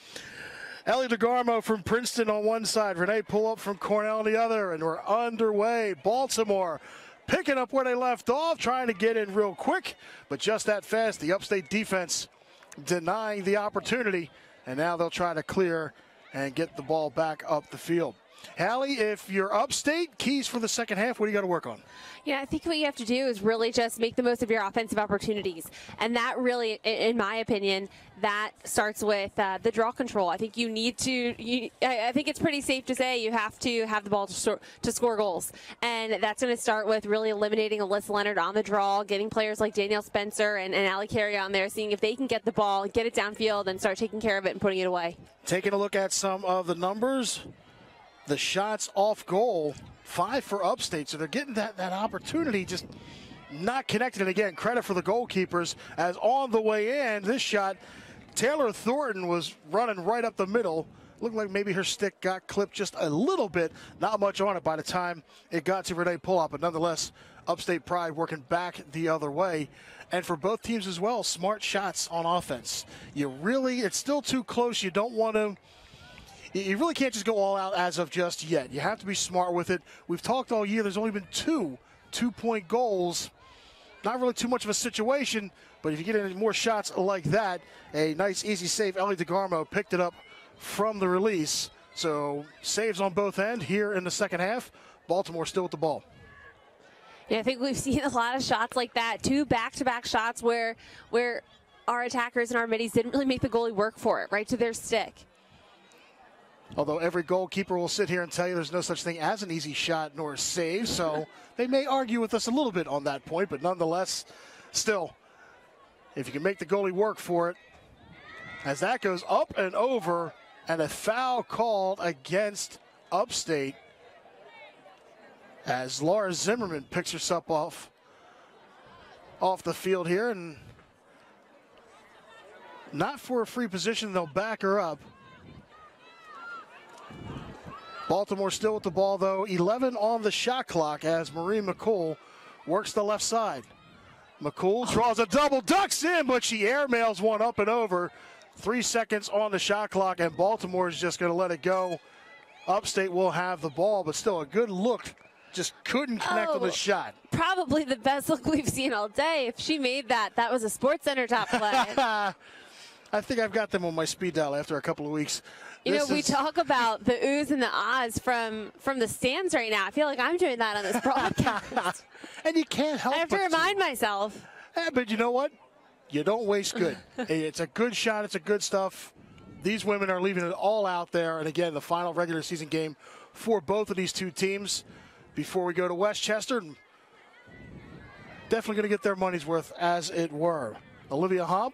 Ellie DeGarmo from Princeton on one side, Renee Pullant from Cornell on the other, and we're underway. Baltimore picking up where they left off, trying to get in real quick, but just that fast, the Upstate defense denying the opportunity, and now they'll try to clear and get the ball back up the field. Hallie, if you're Upstate, keys for the second half, what do you got to work on?
Yeah, I think what you have to do is really just make the most of your offensive opportunities. And that really, in my opinion, that starts with the draw control. I think you need to, I think it's pretty safe to say you have to have the ball to score goals. And that's going to start with really eliminating Alyssa Leonard on the draw, getting players like Danielle Spencer and Allie Carey on there, seeing if they can get the ball, get it downfield, and start taking care of it and putting it away.
Taking a look at some of the numbers. The shots off goal, 5 for Upstate, so they're getting that opportunity, just not connected. And again, credit for the goalkeepers, as on the way in, this shot, Taylor Thornton was running right up the middle. Looked like maybe her stick got clipped just a little bit, not much on it by the time it got to Renee Pullant, but nonetheless, Upstate Pride working back the other way. And for both teams as well, smart shots on offense. It's still too close. You don't want to. You really can't just go all out as of just yet. You have to be smart with it. We've talked all year. There's only been 2 2-point goals, not really too much of a situation, but if you get any more shots like that, a nice easy save. Ellie DeGarmo picked it up from the release. So saves on both ends here in the second half. Baltimore still with the ball.
Yeah, I think we've seen a lot of shots like that. 2 back-to-back shots where our attackers and our middies didn't really make the goalie work for it, right to their stick.
Although every goalkeeper will sit here and tell you there's no such thing as an easy shot nor a save, so they may argue with us a little bit on that point, but nonetheless, still, if you can make the goalie work for it, as that goes up and over, and a foul called against Upstate as Laura Zimmerman picks herself off the field here, and not for a free position, they'll back her up. Baltimore still with the ball, though. 11 on the shot clock as Marie McCool works the left side. McCool draws a double, ducks in, but she airmails one up and over. 3 seconds on the shot clock, and Baltimore is just going to let it go. Upstate will have the ball, but still a good look. Just couldn't connect on the shot.
Probably the best look we've seen all day. If she made that, that was a SportsCenter top play.
I think I've got them on my speed dial after a couple of weeks.
You know, we talk about the oohs and the ahs from the stands right now. I feel like I'm doing that on this broadcast.
And you can't help it.
I have to remind myself.
Yeah, but you know what? You don't waste good. It's a good shot. It's a good stuff. These women are leaving it all out there. And again, the final regular season game for both of these two teams before we go to Westchester. Definitely going to get their money's worth, as it were. Olivia Hobb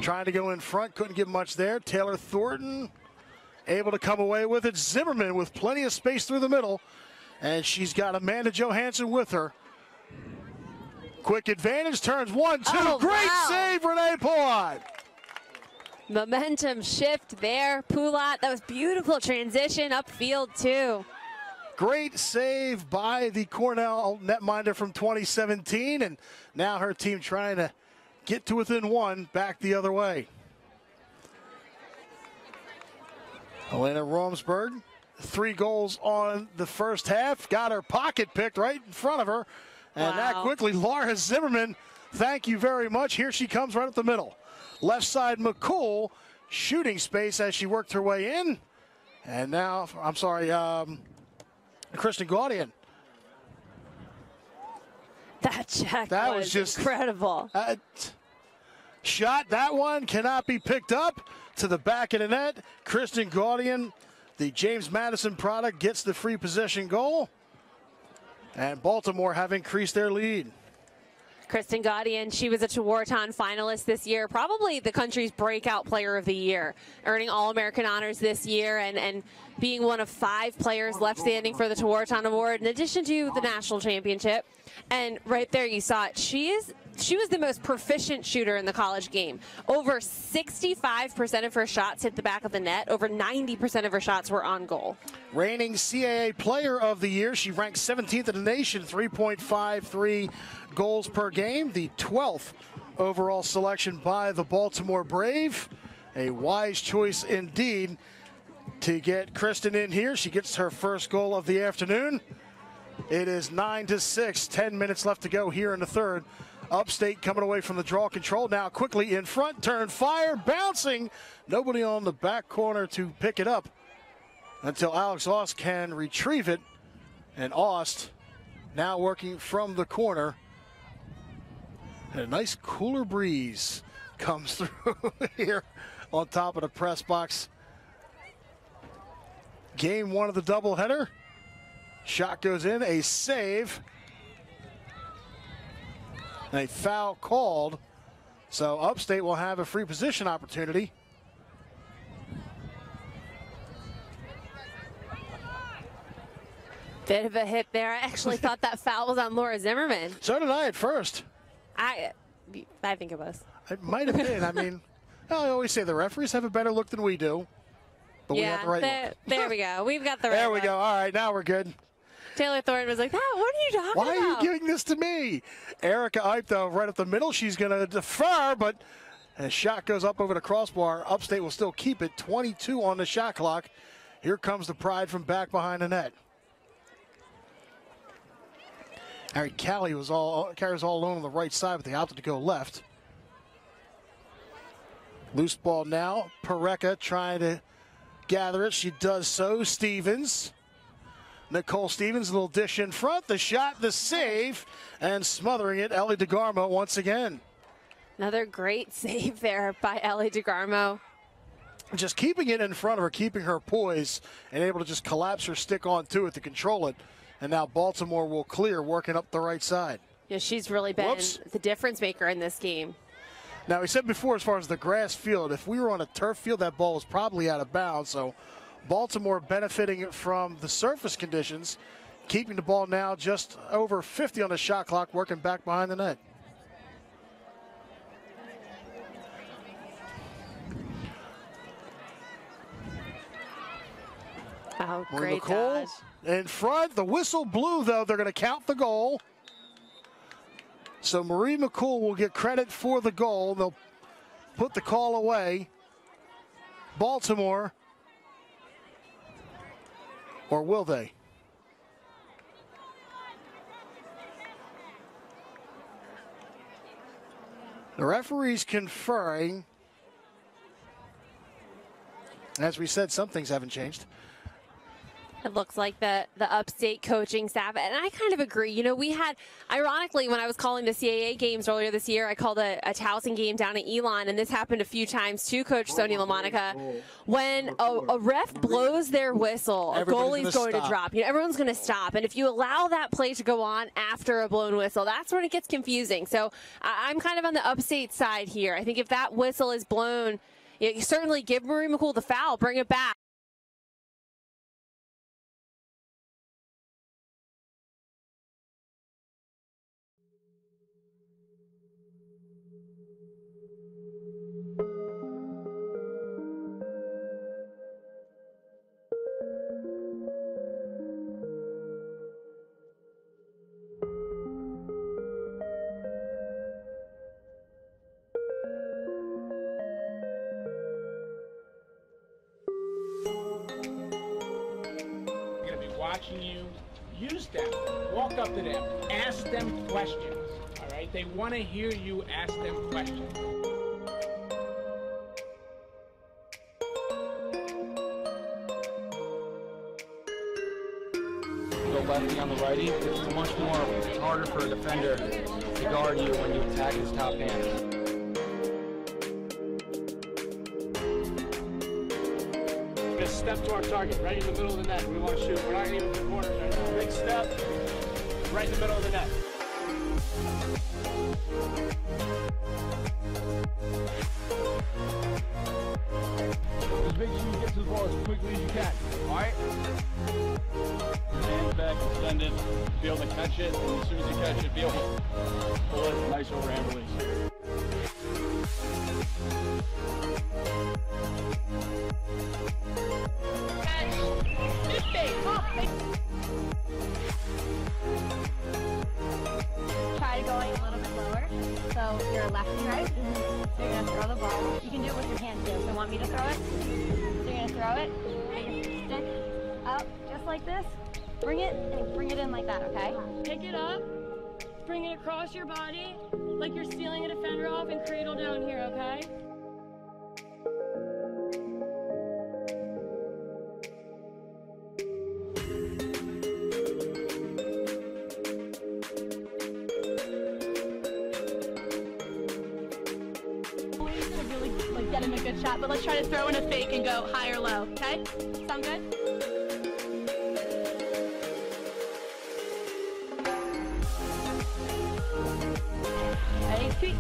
trying to go in front, couldn't get much there. Taylor Thornton able to come away with it. Zimmerman with plenty of space through the middle, and she's got Amanda Johansson with her. Quick advantage, turns 1-2.
Oh,
great
wow.
save, Renee Poulat.
Momentum shift there. Poulat, that was beautiful transition upfield too.
Great save by the Cornell netminder from 2017, and now her team trying to get to within 1, back the other way. Elena Romsberg, 3 goals on the first half, got her pocket picked right in front of her, and that quickly, Laura Zimmerman, thank you very much. Here she comes right up the middle. Left side, McCool, shooting space as she worked her way in, and now, Kristen Gaudian.
That check
that was just
incredible.
Shot, that one cannot be picked up to the back of the net. Kristen Gaudian, the James Madison product, gets the free possession goal. And Baltimore have increased their lead.
Kristen Gaudian, she was a Tewaaraton finalist this year, probably the country's breakout player of the year, earning All-American honors this year and being one of 5 players left standing for the Tewaaraton Award, in addition to the national championship. And right there you saw it. She was the most proficient shooter in the college game. Over 65% of her shots hit the back of the net. Over 90% of her shots were on goal.
Reigning CAA Player of the Year. She ranked 17th in the nation, 3.53 goals per game. The 12th overall selection by the Baltimore Brave. A wise choice indeed to get Kristen in here. She gets her first goal of the afternoon. It is 9-6, 10 minutes left to go here in the third. Upstate coming away from the draw control. Now quickly in front, turn, fire, bouncing. Nobody on the back corner to pick it up until Alex Aust can retrieve it. And Aust now working from the corner. And a nice cooler breeze comes through here on top of the press box. Game 1 of the doubleheader. Shot goes in, a save. And a foul called. So Upstate will have a free position opportunity.
Bit of a hit there. I actually thought that foul was on Laura Zimmerman.
So did I at first.
I think it was.
It might have been. I mean, I always say the referees have a better look than we do. But we have the right look.
There we go. We've got the right
There we
look.
go. All right, now we're good.
Taylor Thornton was like, what are you talking about?
Why are you giving this to me? Erica Ipe, though, right up the middle. She's going to defer, but a shot goes up over the crossbar. Upstate will still keep it. 22 on the shot clock. Here comes the pride from back behind the net. Harry Callie carries all alone on the right side, but they opted to go left. Loose ball now. Pareka trying to gather it. She does so. Stevens. Nicole Stevens, a little dish in front. The shot, the save, and smothering it. Ellie DeGarmo once again.
Another great save there by Ellie DeGarmo.
Just keeping it in front of her, keeping her poise, and able to just collapse her stick onto it to control it. And now Baltimore will clear, working up the right side.
Yeah, she's really been the difference maker in this game.
Now, we said before, as far as the grass field, if we were on a turf field, that ball was probably out of bounds. So Baltimore benefiting from the surface conditions, keeping the ball now just over 50 on the shot clock, working back behind the net.
Oh,
Marie
great
McCool
dodge.
in front. The whistle blew, though. They're going to count the goal. So Marie McCool will get credit for the goal. They'll put the call away. Baltimore, or will they? The referee's conferring. As we said, some things haven't changed.
It looks like the Upstate coaching staff, and I kind of agree. You know, we had, ironically, when I was calling the CAA games earlier this year, I called a Towson game down at Elon, and this happened a few times too, Coach Sonia LaMonica. When a ref blows their whistle, a goalie's going to drop. You know, everyone's going to stop, and if you allow that play to go on after a blown whistle, that's when it gets confusing. So I'm kind of on the Upstate side here. I think if that whistle is blown, you certainly give Marie McCool the foul, bring it back.
Watching you, use them. Walk up to them. Ask them questions. All right? They want to hear you ask them questions.
Go lefty on the righty. It's much more, it's harder for a defender to guard you when you attack his top hand.
Step to our target, right in the middle of the net. We want to shoot. We're not even for corners right now. Big step, right in the middle of the net.
Just make sure you get to the ball as quickly as you can. All right? Hands back, extended, be able to catch it, and as soon as you catch it, be able to pull it, nice overhand release.
Try going a little bit lower. So you're lefty, right? So you're gonna throw the ball. You can do it with your hand too. So want me to throw it? So you're gonna throw it, take your stick up just like this. Bring it and bring it in like that, okay?
Pick it up, bring it across your body like you're stealing a defender off, and cradle down here, okay?
Get him a good shot, but let's try to throw in a fake and go high or low, okay? Sound good? Ready, sweet.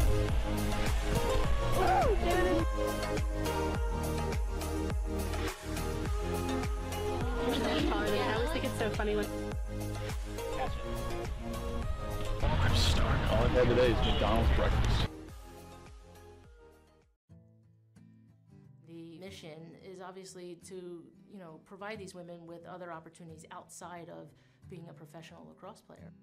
Woo! Dude. I always think it's so funny when...
Catch it. I'm starving. All I've had today is McDonald's breakfast.
Mission is obviously to, you know, provide these women with other opportunities outside of being a professional lacrosse player.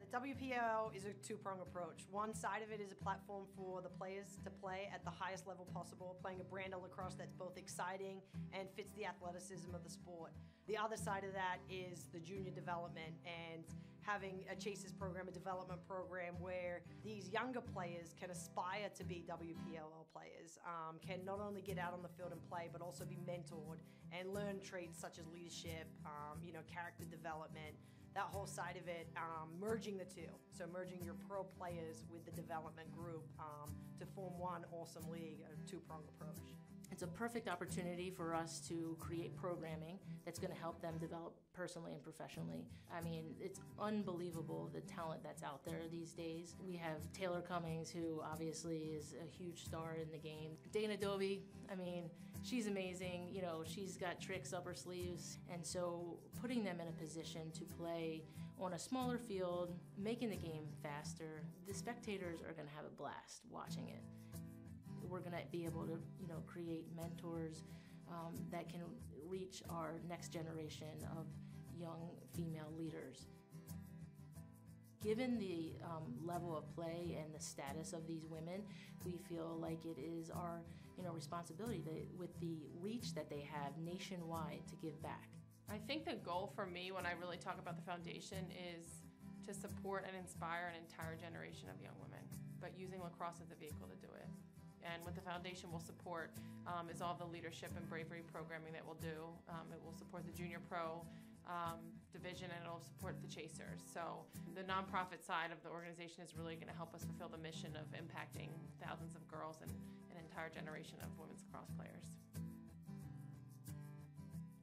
The WPLL is a two-pronged approach. One side of it is a platform for the players to play at the highest level possible, playing a brand of lacrosse that's both exciting and fits the athleticism of the sport. The other side of that is the junior development and having a Chasers program, a development program where these younger players can aspire to be WPLL players, can not only get out on the field and play, but also be mentored and learn traits such as leadership, character development, that whole side of it, merging the two. So merging your pro players with the development group to form one awesome league, a two-pronged approach.
It's a perfect opportunity for us to create programming that's going to help them develop personally and professionally. I mean, it's unbelievable the talent that's out there these days. We have Taylor Cummings, who obviously is a huge star in the game. Dana Dobie, I mean, she's amazing. You know, she's got tricks up her sleeves. And so putting them in a position to play on a smaller field, making the game faster, the spectators are going to have a blast watching it. We're going to be able to, create mentors that can reach our next generation of young female leaders. Given the level of play and the status of these women, we feel like it is our, responsibility with the reach that they have nationwide to give back.
I think the goal for me when I really talk about the foundation is to support and inspire an entire generation of young women, but using lacrosse as a vehicle to do it. And what the foundation will support is all the leadership and bravery programming that we'll do. It will support the junior pro division, and it'll support the Chasers. So the nonprofit side of the organization is really going to help us fulfill the mission of impacting thousands of girls and an entire generation of women's lacrosse players.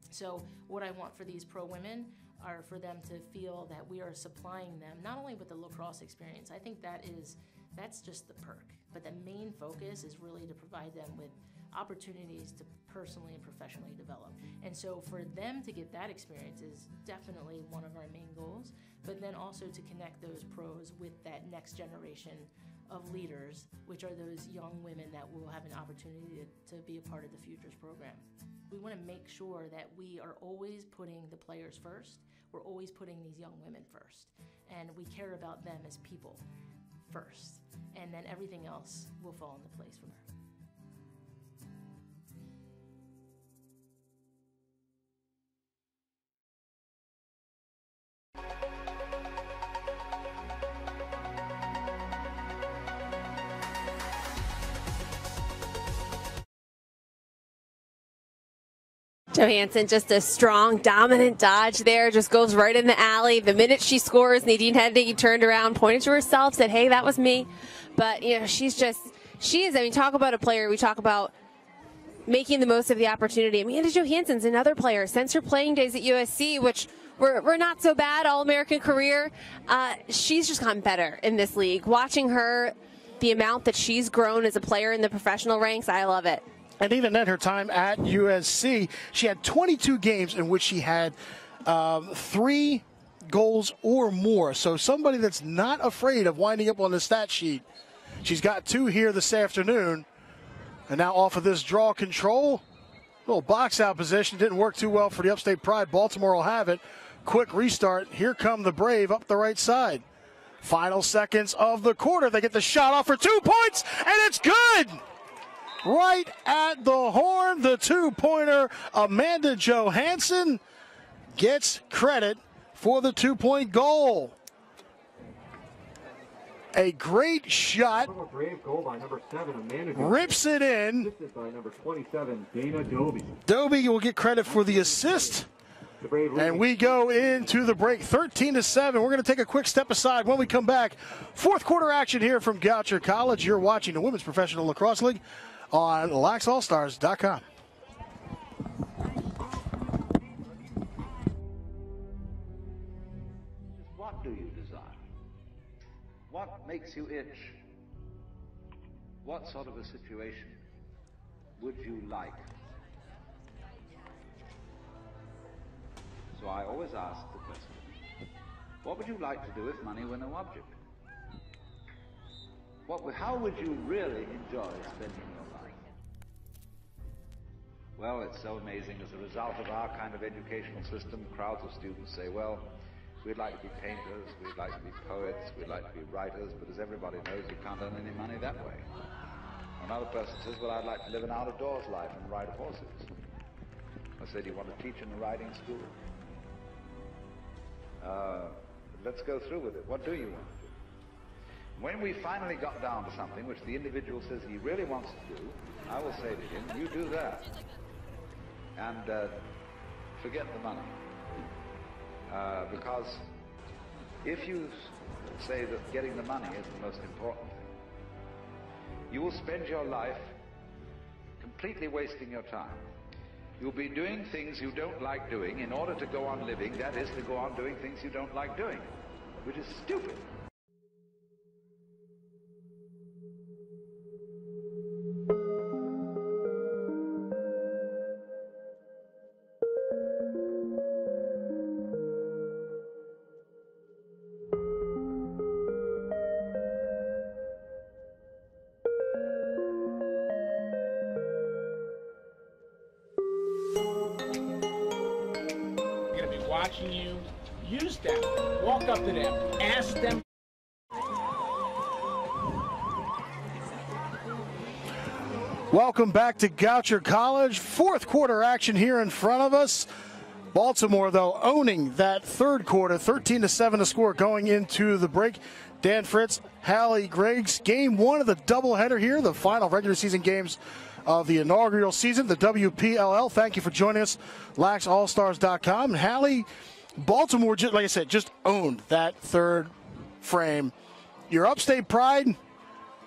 So what I want for these pro women are for them to feel that we are supplying them not only with the lacrosse experience. I think that's just the perk, but the main focus is really to provide them with opportunities to personally and professionally develop. And so for them to get that experience is definitely one of our main goals, but then also to connect those pros with that next generation of leaders, which are those young women that will have an opportunity to be a part of the Futures program. We want to make sure that we are always putting the players first. We're always putting these young women first, and we care about them as people first, and then everything else will fall into place from there.
Johansson, just a strong, dominant dodge there, just goes right in the alley. The minute she scores, Nadine Hendy turned around, pointed to herself, said, hey, that was me. But, she is, talk about a player, we talk about making the most of the opportunity. Amanda Johansson's another player. Since her playing days at USC, which were not so bad, All-American career, she's just gotten better in this league. Watching her, the amount that she's grown as a player in the professional ranks, I love it.
And even at her time at USC, she had 22 games in which she had 3 goals or more. So somebody that's not afraid of winding up on the stat sheet. She's got 2 here this afternoon. And now off of this draw control, little box out position. Didn't work too well for the Upstate Pride. Baltimore will have it. Quick restart. Here come the Brave up the right side. Final seconds of the quarter. They get the shot off for 2 points, and it's good! Right at the horn, the 2-pointer, Amanda Johansson gets credit for the 2-point goal. A great shot.
Brave goal by number 7, Amanda Johansson.
Rips it in.
Assisted by number 27, Dana Dobie.
Dobie will get credit for the assist. And we go into the break 13-7. We're going to take a quick step aside. When we come back, fourth quarter action here from Goucher College. You're watching the Women's Professional Lacrosse League on laxallstars.com.
What do you desire? What makes you itch? What sort of a situation would you like? So I always ask the question, what would you like to do if money were no object? How would you really enjoy spending your life? Well, it's so amazing. As a result of our kind of educational system, crowds of students say, well, We'd like to be painters, we'd like to be poets, we'd like to be writers, but as everybody knows, you can't earn any money that way. Another person says, well, I'd like to live an out-of-doors life and ride horses. I said, do you want to teach in a riding school? Let's go through with it. What do you want to do? When we finally got down to something which the individual says he really wants to do, I will say to him, you do that. And forget the money. Because if you say that getting the money is the most important thing, you will spend your life completely wasting your time. You'll be doing things you don't like doing in order to go on living, that is, to go on doing things you don't like doing, which is stupid.
Watching you, use them. Walk up to them, ask them.
Welcome back to Goucher College. Fourth quarter action here in front of us. Baltimore, though, owning that third quarter, 13-7 to score going into the break. Dan Fritz, Hallie Griggs, game one of the doubleheader here, the final regular season games of the inaugural season, the WPLL. Thank you for joining us, laxallstars.com. And Hallie, Baltimore, like I said, just owned that third frame. Your Upstate pride,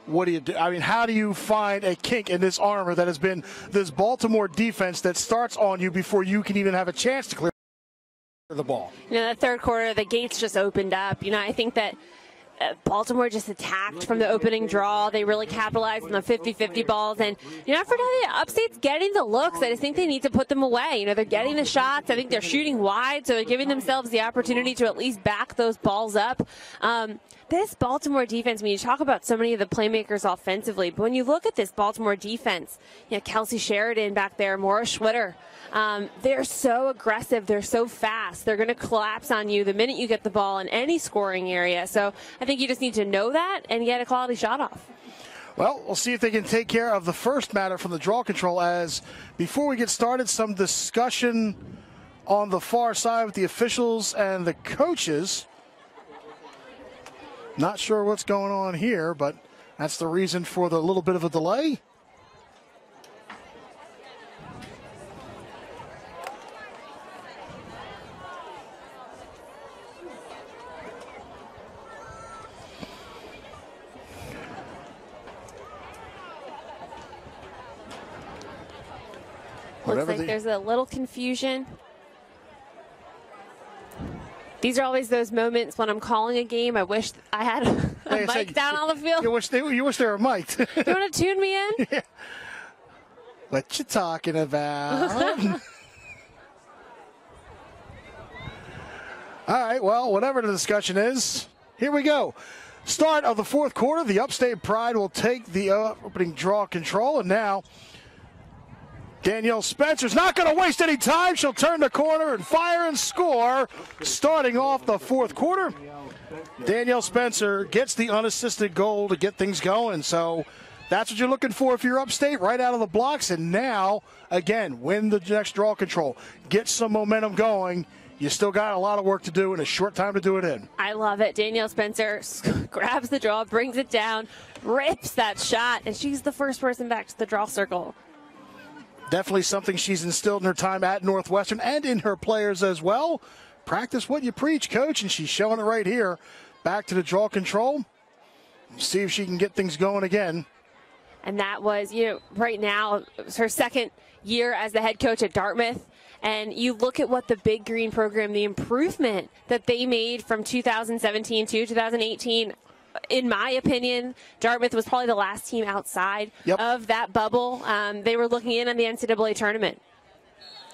what do you do? I mean, how do you find a kink in this armor that has been this Baltimore defense that starts on you before you can even have a chance to clear the ball?
You know, that third quarter, the gates just opened up. You know, I think that Baltimore just attacked from the opening draw. They really capitalized on the 50-50 balls. And, you know, for Upstate's getting the looks. I just think they need to put them away. You know, they're getting the shots. I think they're shooting wide, so they're giving themselves the opportunity to at least back those balls up. This Baltimore defense, when you talk about so many of the playmakers offensively, but when you look at this Baltimore defense, you know, Kelsey Sheridan back there, Maura Schwitter, they're so aggressive. They're so fast. They're going to collapse on you the minute you get the ball in any scoring area. So I think you just need to know that and get a quality shot off.
Well, we'll see if they can take care of the first matter from the draw control. As before we get started, some discussion on the far side with the officials and the coaches. Not sure what's going on here, but that's the reason for the little bit of a delay.
Looks like there's a little confusion. These are always those moments when I'm calling a game. I wish I had a mic down on the field.
You wish they were mic'd.
You want to tune me in?
Yeah. What you talking about? All right, well, whatever the discussion is, here we go. Start of the fourth quarter. The Upstate Pride will take the opening draw control, and now Danielle Spencer's not going to waste any time. She'll turn the corner and fire and score, starting off the fourth quarter. Danielle Spencer gets the unassisted goal to get things going. So that's what you're looking for if you're Upstate, right out of the blocks. And now, again, win the next draw control. Get some momentum going. You still got a lot of work to do and a short time to do it in.
I love it. Danielle Spencer grabs the draw, brings it down, rips that shot, and she's the first person back to the draw circle.
Definitely something she's instilled in her time at Northwestern and in her players as well. Practice what you preach, Coach, and she's showing it right here. Back to the draw control. See if she can get things going again.
And that was, you know, right now, it was her second year as the head coach at Dartmouth. And you look at what the Big Green program, the improvement that they made from 2017 to 2018. In my opinion, Dartmouth was probably the last team outside of that bubble. They were looking in on the NCAA tournament.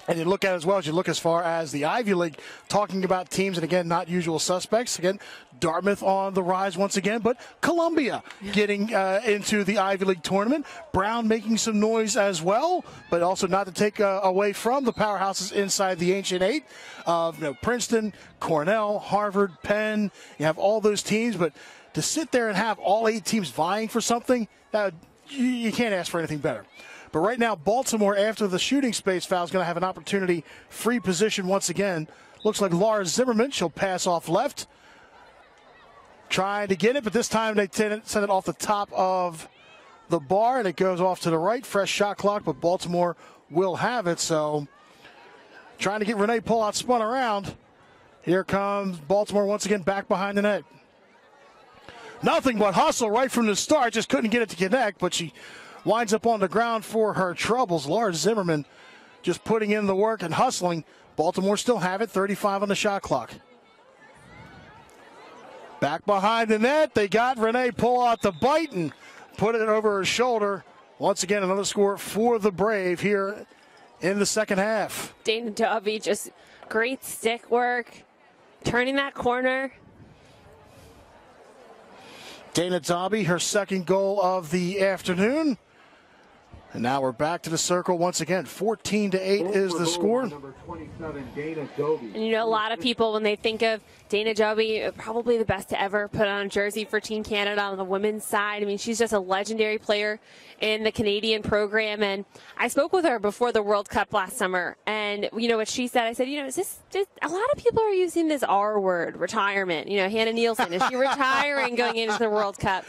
And you look at it as well as you look as far as the Ivy League, talking about teams, and again, not usual suspects. Again, Dartmouth on the rise once again, but Columbia getting into the Ivy League tournament. Brown making some noise as well, but also not to take away from the powerhouses inside the Ancient Eight of Princeton, Cornell, Harvard, Penn. You have all those teams, but to sit there and have all 8 teams vying for something, you can't ask for anything better. But right now, Baltimore, after the shooting space foul, is going to have an opportunity. Free position once again. Looks like Laura Zimmerman. She'll pass off left. Trying to get it, but this time they send it off the top of the bar, and it goes off to the right. Fresh shot clock, but Baltimore will have it. So trying to get Renee Pullout spun around. Here comes Baltimore once again back behind the net. Nothing but hustle right from the start. Just couldn't get it to connect, but she winds up on the ground for her troubles. Laura Zimmerman just putting in the work and hustling. Baltimore still have it, 35 on the shot clock. Back behind the net, they got Renee Pullout to bite and put it over her shoulder. Once again, another score for the Brave here in the second half.
Dana Dobby, just great stick work, turning that corner.
Dana Dobby, her second goal of the afternoon. And now we're back to the circle once again. 14-8 is the score.
Number 27, Dana Dobby.
And you know, a lot of people, when they think of Dana Dobby, probably the best to ever put on a jersey for Team Canada on the women's side. I mean, she's just a legendary player in the Canadian program. And I spoke with her before the World Cup last summer. And, you know, what she said, I said, you know, is this a lot of people are using this R word, retirement. You know, Hannah Nielsen, is she retiring going into the World Cup?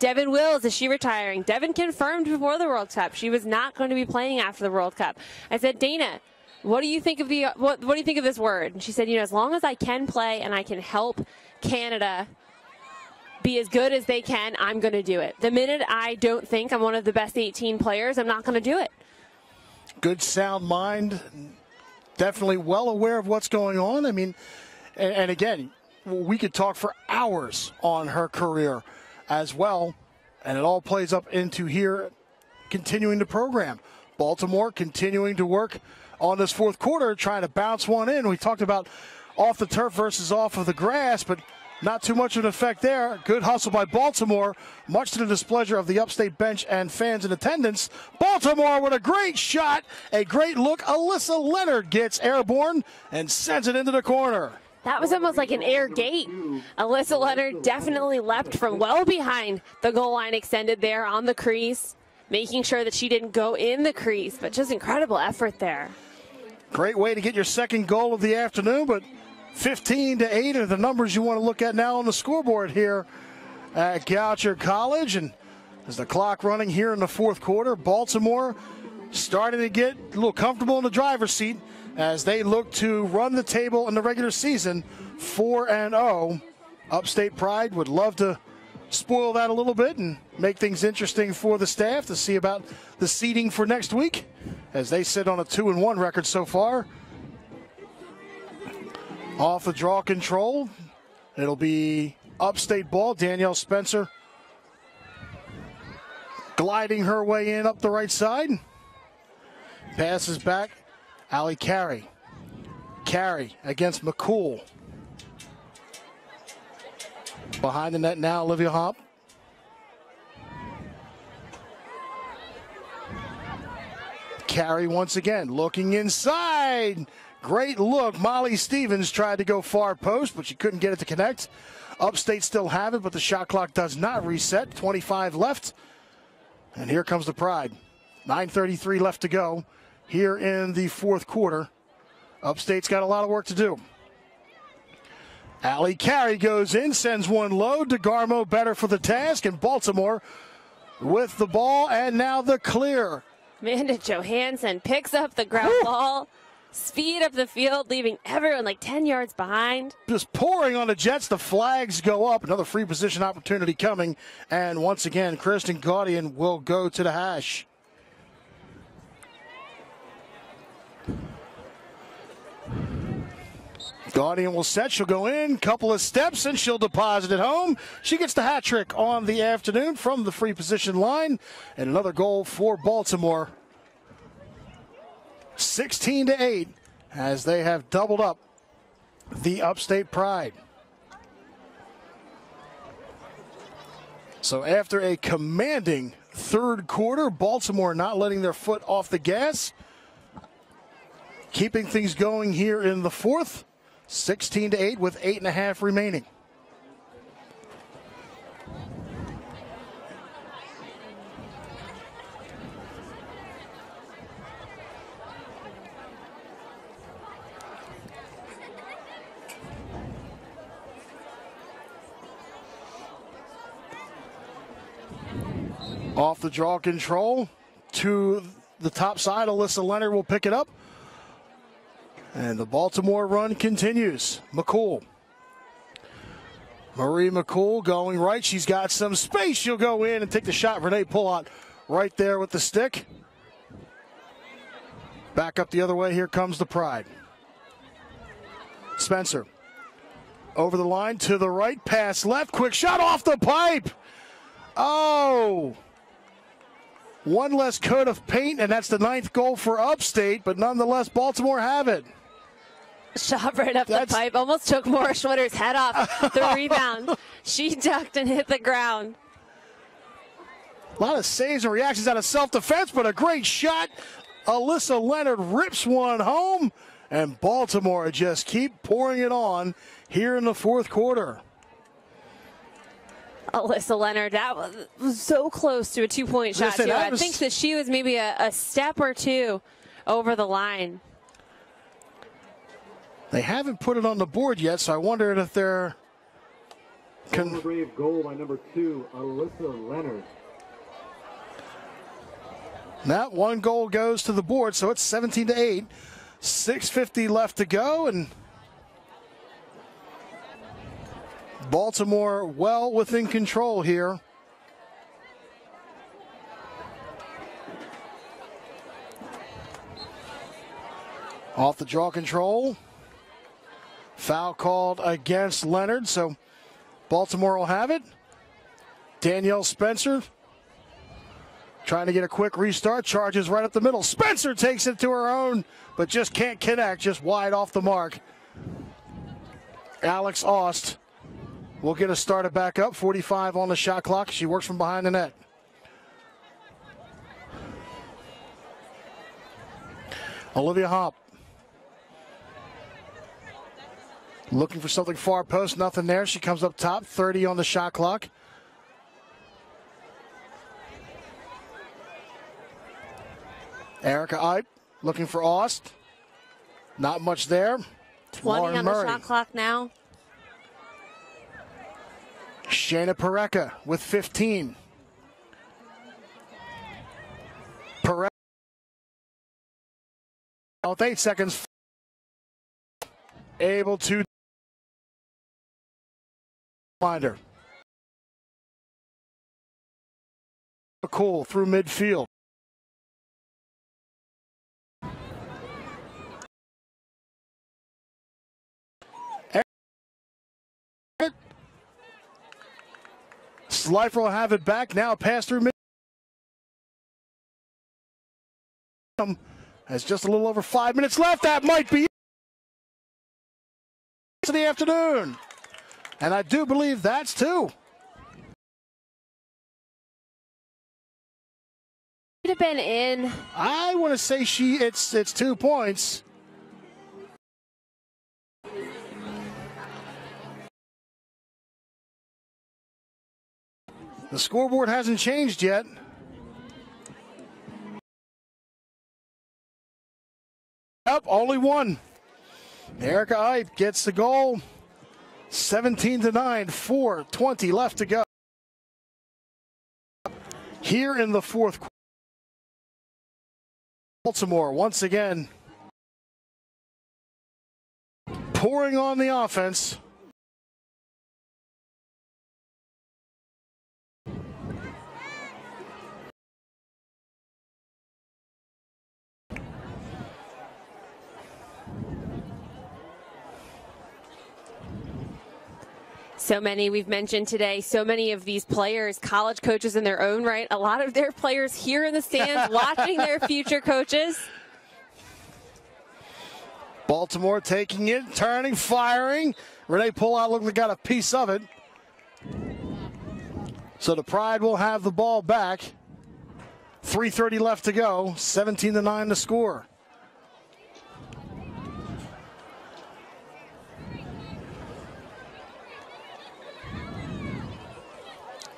Devin Wills, is she retiring? Devin confirmed before the World Cup she was not going to be playing after the World Cup. I said, Dana, what do you think of what do you think of this word? And she said, you know, as long as I can play and I can help Canada be as good as they can, I'm going to do it. The minute I don't think I'm one of the best 18 players, I'm not going to do it.
Good sound mind. Definitely well aware of what's going on. I mean, and again, we could talk for hours on her career as well. And it all plays up into here, continuing the program. Baltimore continuing to work on this fourth quarter, trying to bounce one in. We talked about off the turf versus off of the grass, but not too much of an effect there. Good hustle by Baltimore, much to the displeasure of the Upstate bench and fans in attendance. Baltimore with a great shot, a great look. Alyssa Leonard gets airborne and sends it into the corner.
That was almost like an air gate. Alyssa Leonard definitely leapt from well behind the goal line, extended there on the crease, making sure that she didn't go in the crease, but just incredible effort there.
Great way to get your second goal of the afternoon, but 15-8 are the numbers you want to look at now on the scoreboard here at Goucher College. And as the clock running here in the fourth quarter, Baltimore starting to get a little comfortable in the driver's seat as they look to run the table in the regular season 4-0. Upstate Pride would love to spoil that a little bit and make things interesting for the staff to see about the seeding for next week as they sit on a 2-1 record so far. Off the draw control, it'll be Upstate ball. Danielle Spencer gliding her way in up the right side. Passes back. Allie Carey. Carey against McCool. Behind the net now, Olivia Hopp. Carey once again looking inside. Great look. Molly Stevens tried to go far post, but she couldn't get it to connect. Upstate still have it, but the shot clock does not reset. 25 left. And here comes the Pride. 9:33 left to go here in the fourth quarter. Upstate's got a lot of work to do. Allie Carey goes in, sends one low. DeGarmo better for the task, and Baltimore with the ball, and now the clear.
Amanda Johansson picks up the ground ball. Speed up the field, leaving everyone like 10 yards behind.
Just pouring on the Jets. The flags go up. Another free position opportunity coming. And once again, Kristen Gaudian will go to the hash. Gaudian will set. She'll go in. Couple of steps, and she'll deposit it home. She gets the hat trick on the afternoon from the free position line. And another goal for Baltimore. 16-8 as they have doubled up the Upstate Pride. So after a commanding third quarter, Baltimore not letting their foot off the gas, keeping things going here in the fourth, 16-8 with 8.5 remaining. Off the draw control to the top side. Alyssa Leonard will pick it up. And the Baltimore run continues. McCool. Marie McCool going right. She's got some space. She'll go in and take the shot. Renee Pullout right there with the stick. Back up the other way. Here comes the Pride. Spencer. Over the line to the right. Pass left. Quick shot off the pipe. Oh! One less coat of paint, and that's the 9th goal for Upstate, but nonetheless, Baltimore have it.
Shot right up the pipe. Almost took Maura Schwitter's head off the rebound. She ducked and hit the ground.
A lot of saves and reactions out of self-defense, but a great shot. Alyssa Leonard rips one home, and Baltimore just keep pouring it on here in the fourth quarter.
Alyssa Leonard, that was so close to a 2-point shot, too. I think that she was maybe a step or two over the line.
They haven't put it on the board yet, so I wondered if they're...
Brave goal by number 2, Alyssa Leonard.
That one goal goes to the board, so it's 17-8. 6:50 left to go, and Baltimore well within control here. Off the draw control. Foul called against Leonard, so Baltimore will have it. Danielle Spencer trying to get a quick restart. Charges right up the middle. Spencer takes it to her own, but just can't connect. Just wide off the mark. Alex Aust will get us started back up. 45 on the shot clock. She works from behind the net. Olivia Hopp. Looking for something far post. Nothing there. She comes up top. 30 on the shot clock. Erica Ipe looking for Aust. Not much there.
20
Lauren
on
Murray.
the shot clock now.
Shayna Pareca with 15. Pareca with 8 seconds. Able to find her. Cool through midfield. Slifer will have it back now. Pass through mid. Has just a little over 5 minutes left. That might be it to the afternoon. And I do believe that's 2.
Should have been in.
I want to say it's 2 points. The scoreboard hasn't changed yet. Up, only 1. Erica Ipe gets the goal. 17-9, 4:20 left to go. Here in the fourth quarter, Baltimore once again pouring on the offense.
So many we've mentioned today, so many of these players, college coaches in their own right, a lot of their players here in the stands watching their future coaches.
Baltimore taking it, turning, firing. Renee Pullout looked like got a piece of it. So the Pride will have the ball back. 3:30 left to go. 17-9 to score.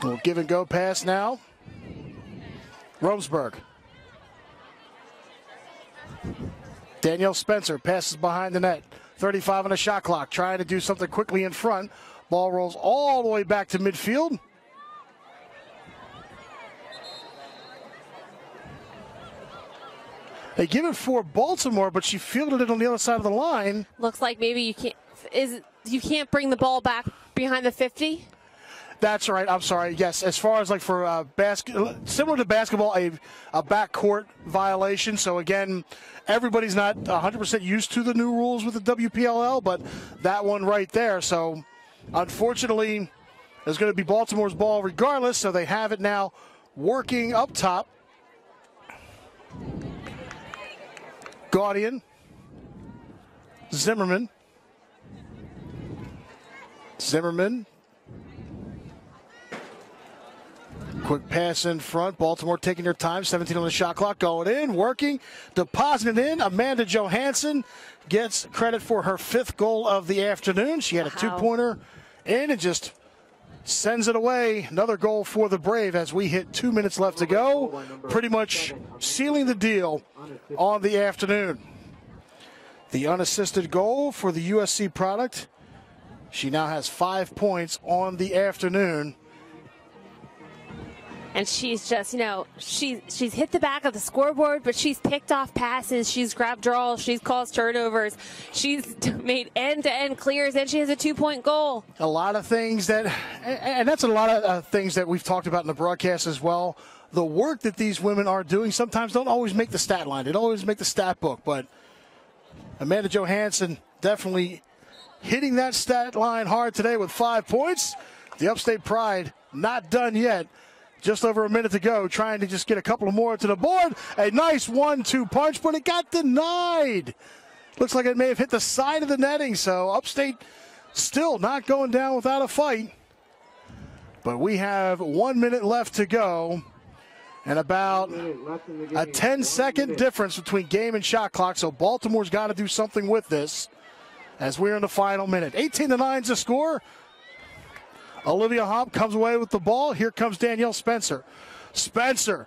We'll give and go pass now. Romsberg. Danielle Spencer passes behind the net. 35 on the shot clock. Trying to do something quickly in front. Ball rolls all the way back to midfield. They give it for Baltimore, but she fielded it on the other side of the line.
Looks like maybe you can't bring the ball back behind the 50.
That's right. I'm sorry. Yes, as far as like for similar to basketball, a backcourt violation. So again, everybody's not 100% used to the new rules with the WPLL, but that one right there. So unfortunately, it's going to be Baltimore's ball regardless. So they have it now working up top. Gaudian, Zimmerman. Quick pass in front. Baltimore taking their time. 17 on the shot clock. Going in, working, depositing it in. Amanda Johansson gets credit for her 5th goal of the afternoon. She had a 2-pointer in and just sends it away. Another goal for the Brave as we hit 2 minutes left to go. Pretty much sealing the deal on the afternoon. The unassisted goal for the USC product. She now has 5 points on the afternoon.
And she's just, she's hit the back of the scoreboard, but she's picked off passes, she's grabbed draws, she's caused turnovers, she's made end-to-end clears, and she has a 2-point goal.
A lot of things that, and that's a lot of things that we've talked about in the broadcast as well. The work that these women are doing sometimes don't always make the stat line. They don't always make the stat book, but Amanda Johansson definitely hitting that stat line hard today with 5 points. The Upstate Pride not done yet. Just over a minute to go, trying to just get a couple more to the board. A nice 1-2 punch, but it got denied. Looks like it may have hit the side of the netting, so Upstate still not going down without a fight. But we have 1 minute left to go and about a 10-second difference between game and shot clock, so Baltimore's got to do something with this as we're in the final minute. 18-9's the score. Olivia Hopp comes away with the ball. Here comes Danielle Spencer. Spencer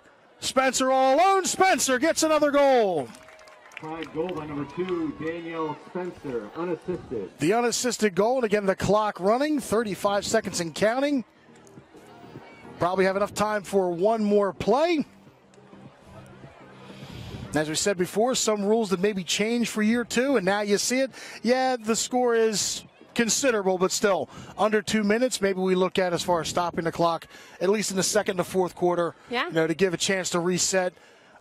all alone. Spencer gets another goal.
Pride goal by number 2, Danielle Spencer, unassisted.
The unassisted goal, and again the clock running, 35 seconds and counting. Probably have enough time for one more play. As we said before, some rules that maybe changed for year 2, and now you see it. Yeah, the score is considerable, but still under 2 minutes. Maybe we look at as far as stopping the clock, at least in the second to fourth quarter, to give a chance to reset.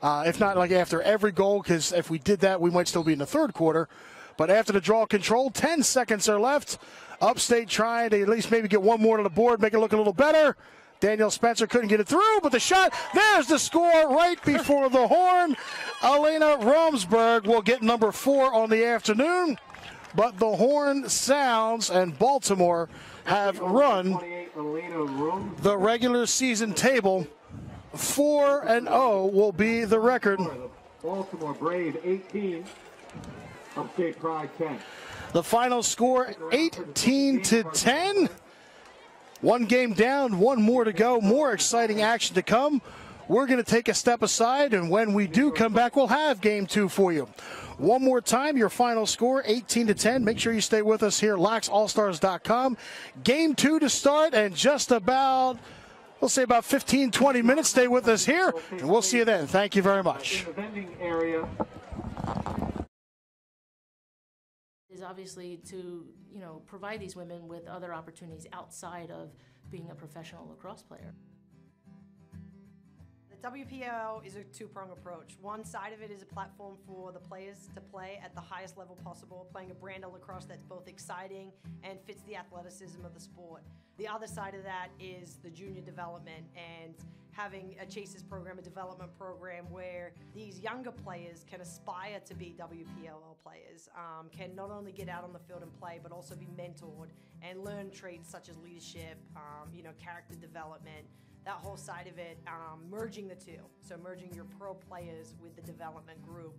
If not like after every goal, because if we did that, we might still be in the third quarter. But after the draw control, 10 seconds are left. Upstate trying to at least maybe get one more to the board, make it look a little better. Danielle Spencer couldn't get it through, but the shot, there's the score right before the horn. Elena Romsberg will get number 4 on the afternoon. But the horn sounds, and Baltimore have run the regular season table. 4-0 will be the record.
Baltimore Brave 18, Upstate Pride 10.
The final score 18-10. One game down, one more to go. More exciting action to come. We're going to take a step aside, and when we do come back, we'll have game 2 for you. One more time, your final score, 18-10. Make sure you stay with us here, laxallstars.com. Game 2 to start, and just about, we'll say about 15, 20 minutes. Stay with us here, and we'll see you then. Thank you very much.
In the vending area.
Is obviously to, provide these women with other opportunities outside of being a professional lacrosse player.
The WPLL is a two-pronged approach. One side of it is a platform for the players to play at the highest level possible, playing a brand of lacrosse that's both exciting and fits the athleticism of the sport. The other side of that is the junior development and having a Chasers program, a development program where these younger players can aspire to be WPLL players, can not only get out on the field and play, but also be mentored and learn traits such as leadership, character development, that whole side of it, merging the two. So merging your pro players with the development group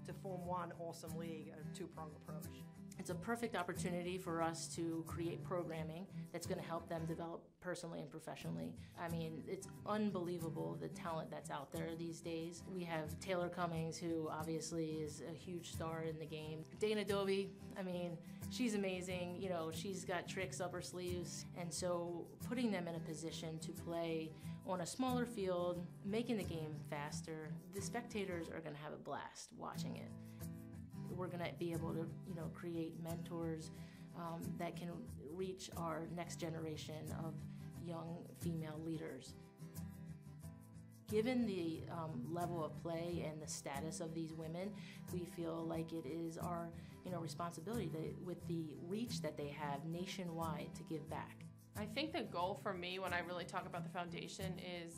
to form one awesome league, a two-pronged approach.
It's a perfect opportunity for us to create programming that's going to help them develop personally and professionally. I mean, it's unbelievable the talent that's out there these days. We have Taylor Cummings, who obviously is a huge star in the game. Dana Dovey, I mean, she's amazing. You know, she's got tricks up her sleeves. And so putting them in a position to play on a smaller field, making the game faster, the spectators are going to have a blast watching it. We're going to be able to, create mentors that can reach our next generation of young female leaders. Given the level of play and the status of these women, we feel like it is our, responsibility with the reach that they have nationwide to give back.
I think the goal for me when I really talk about the foundation is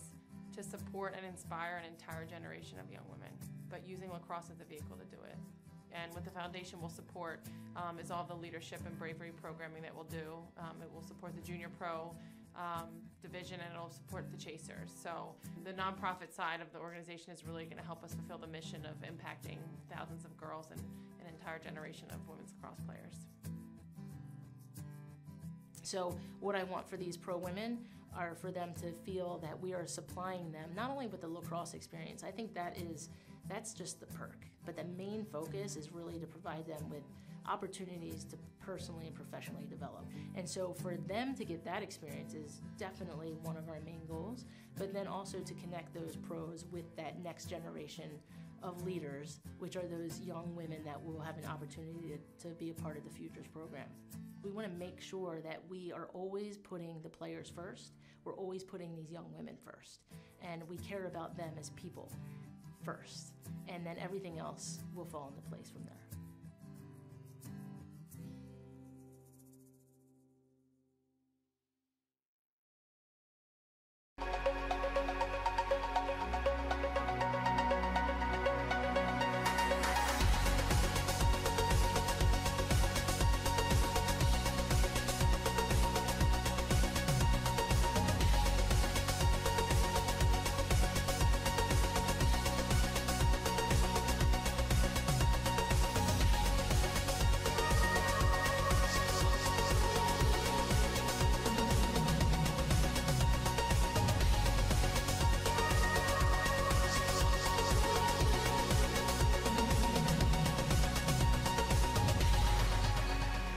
to support and inspire an entire generation of young women, but using lacrosse as a vehicle to do it. And what the foundation will support is all the leadership and bravery programming that we'll do. It will support the junior pro division, and it'll support the Chasers. So the nonprofit side of the organization is really going to help us fulfill the mission of impacting thousands of girls and an entire generation of women's lacrosse players.
So what I want for these pro women are for them to feel that we are supplying them not only with the lacrosse experience. I think that's just the perk, but the main focus is really to provide them with opportunities to personally and professionally develop. And so for them to get that experience is definitely one of our main goals, but then also to connect those pros with that next generation of leaders, which are those young women that will have an opportunity to be a part of the Futures program. We want to make sure that we are always putting the players first. We're always putting these young women first, and we care about them as people first, and then everything else will fall into place from there.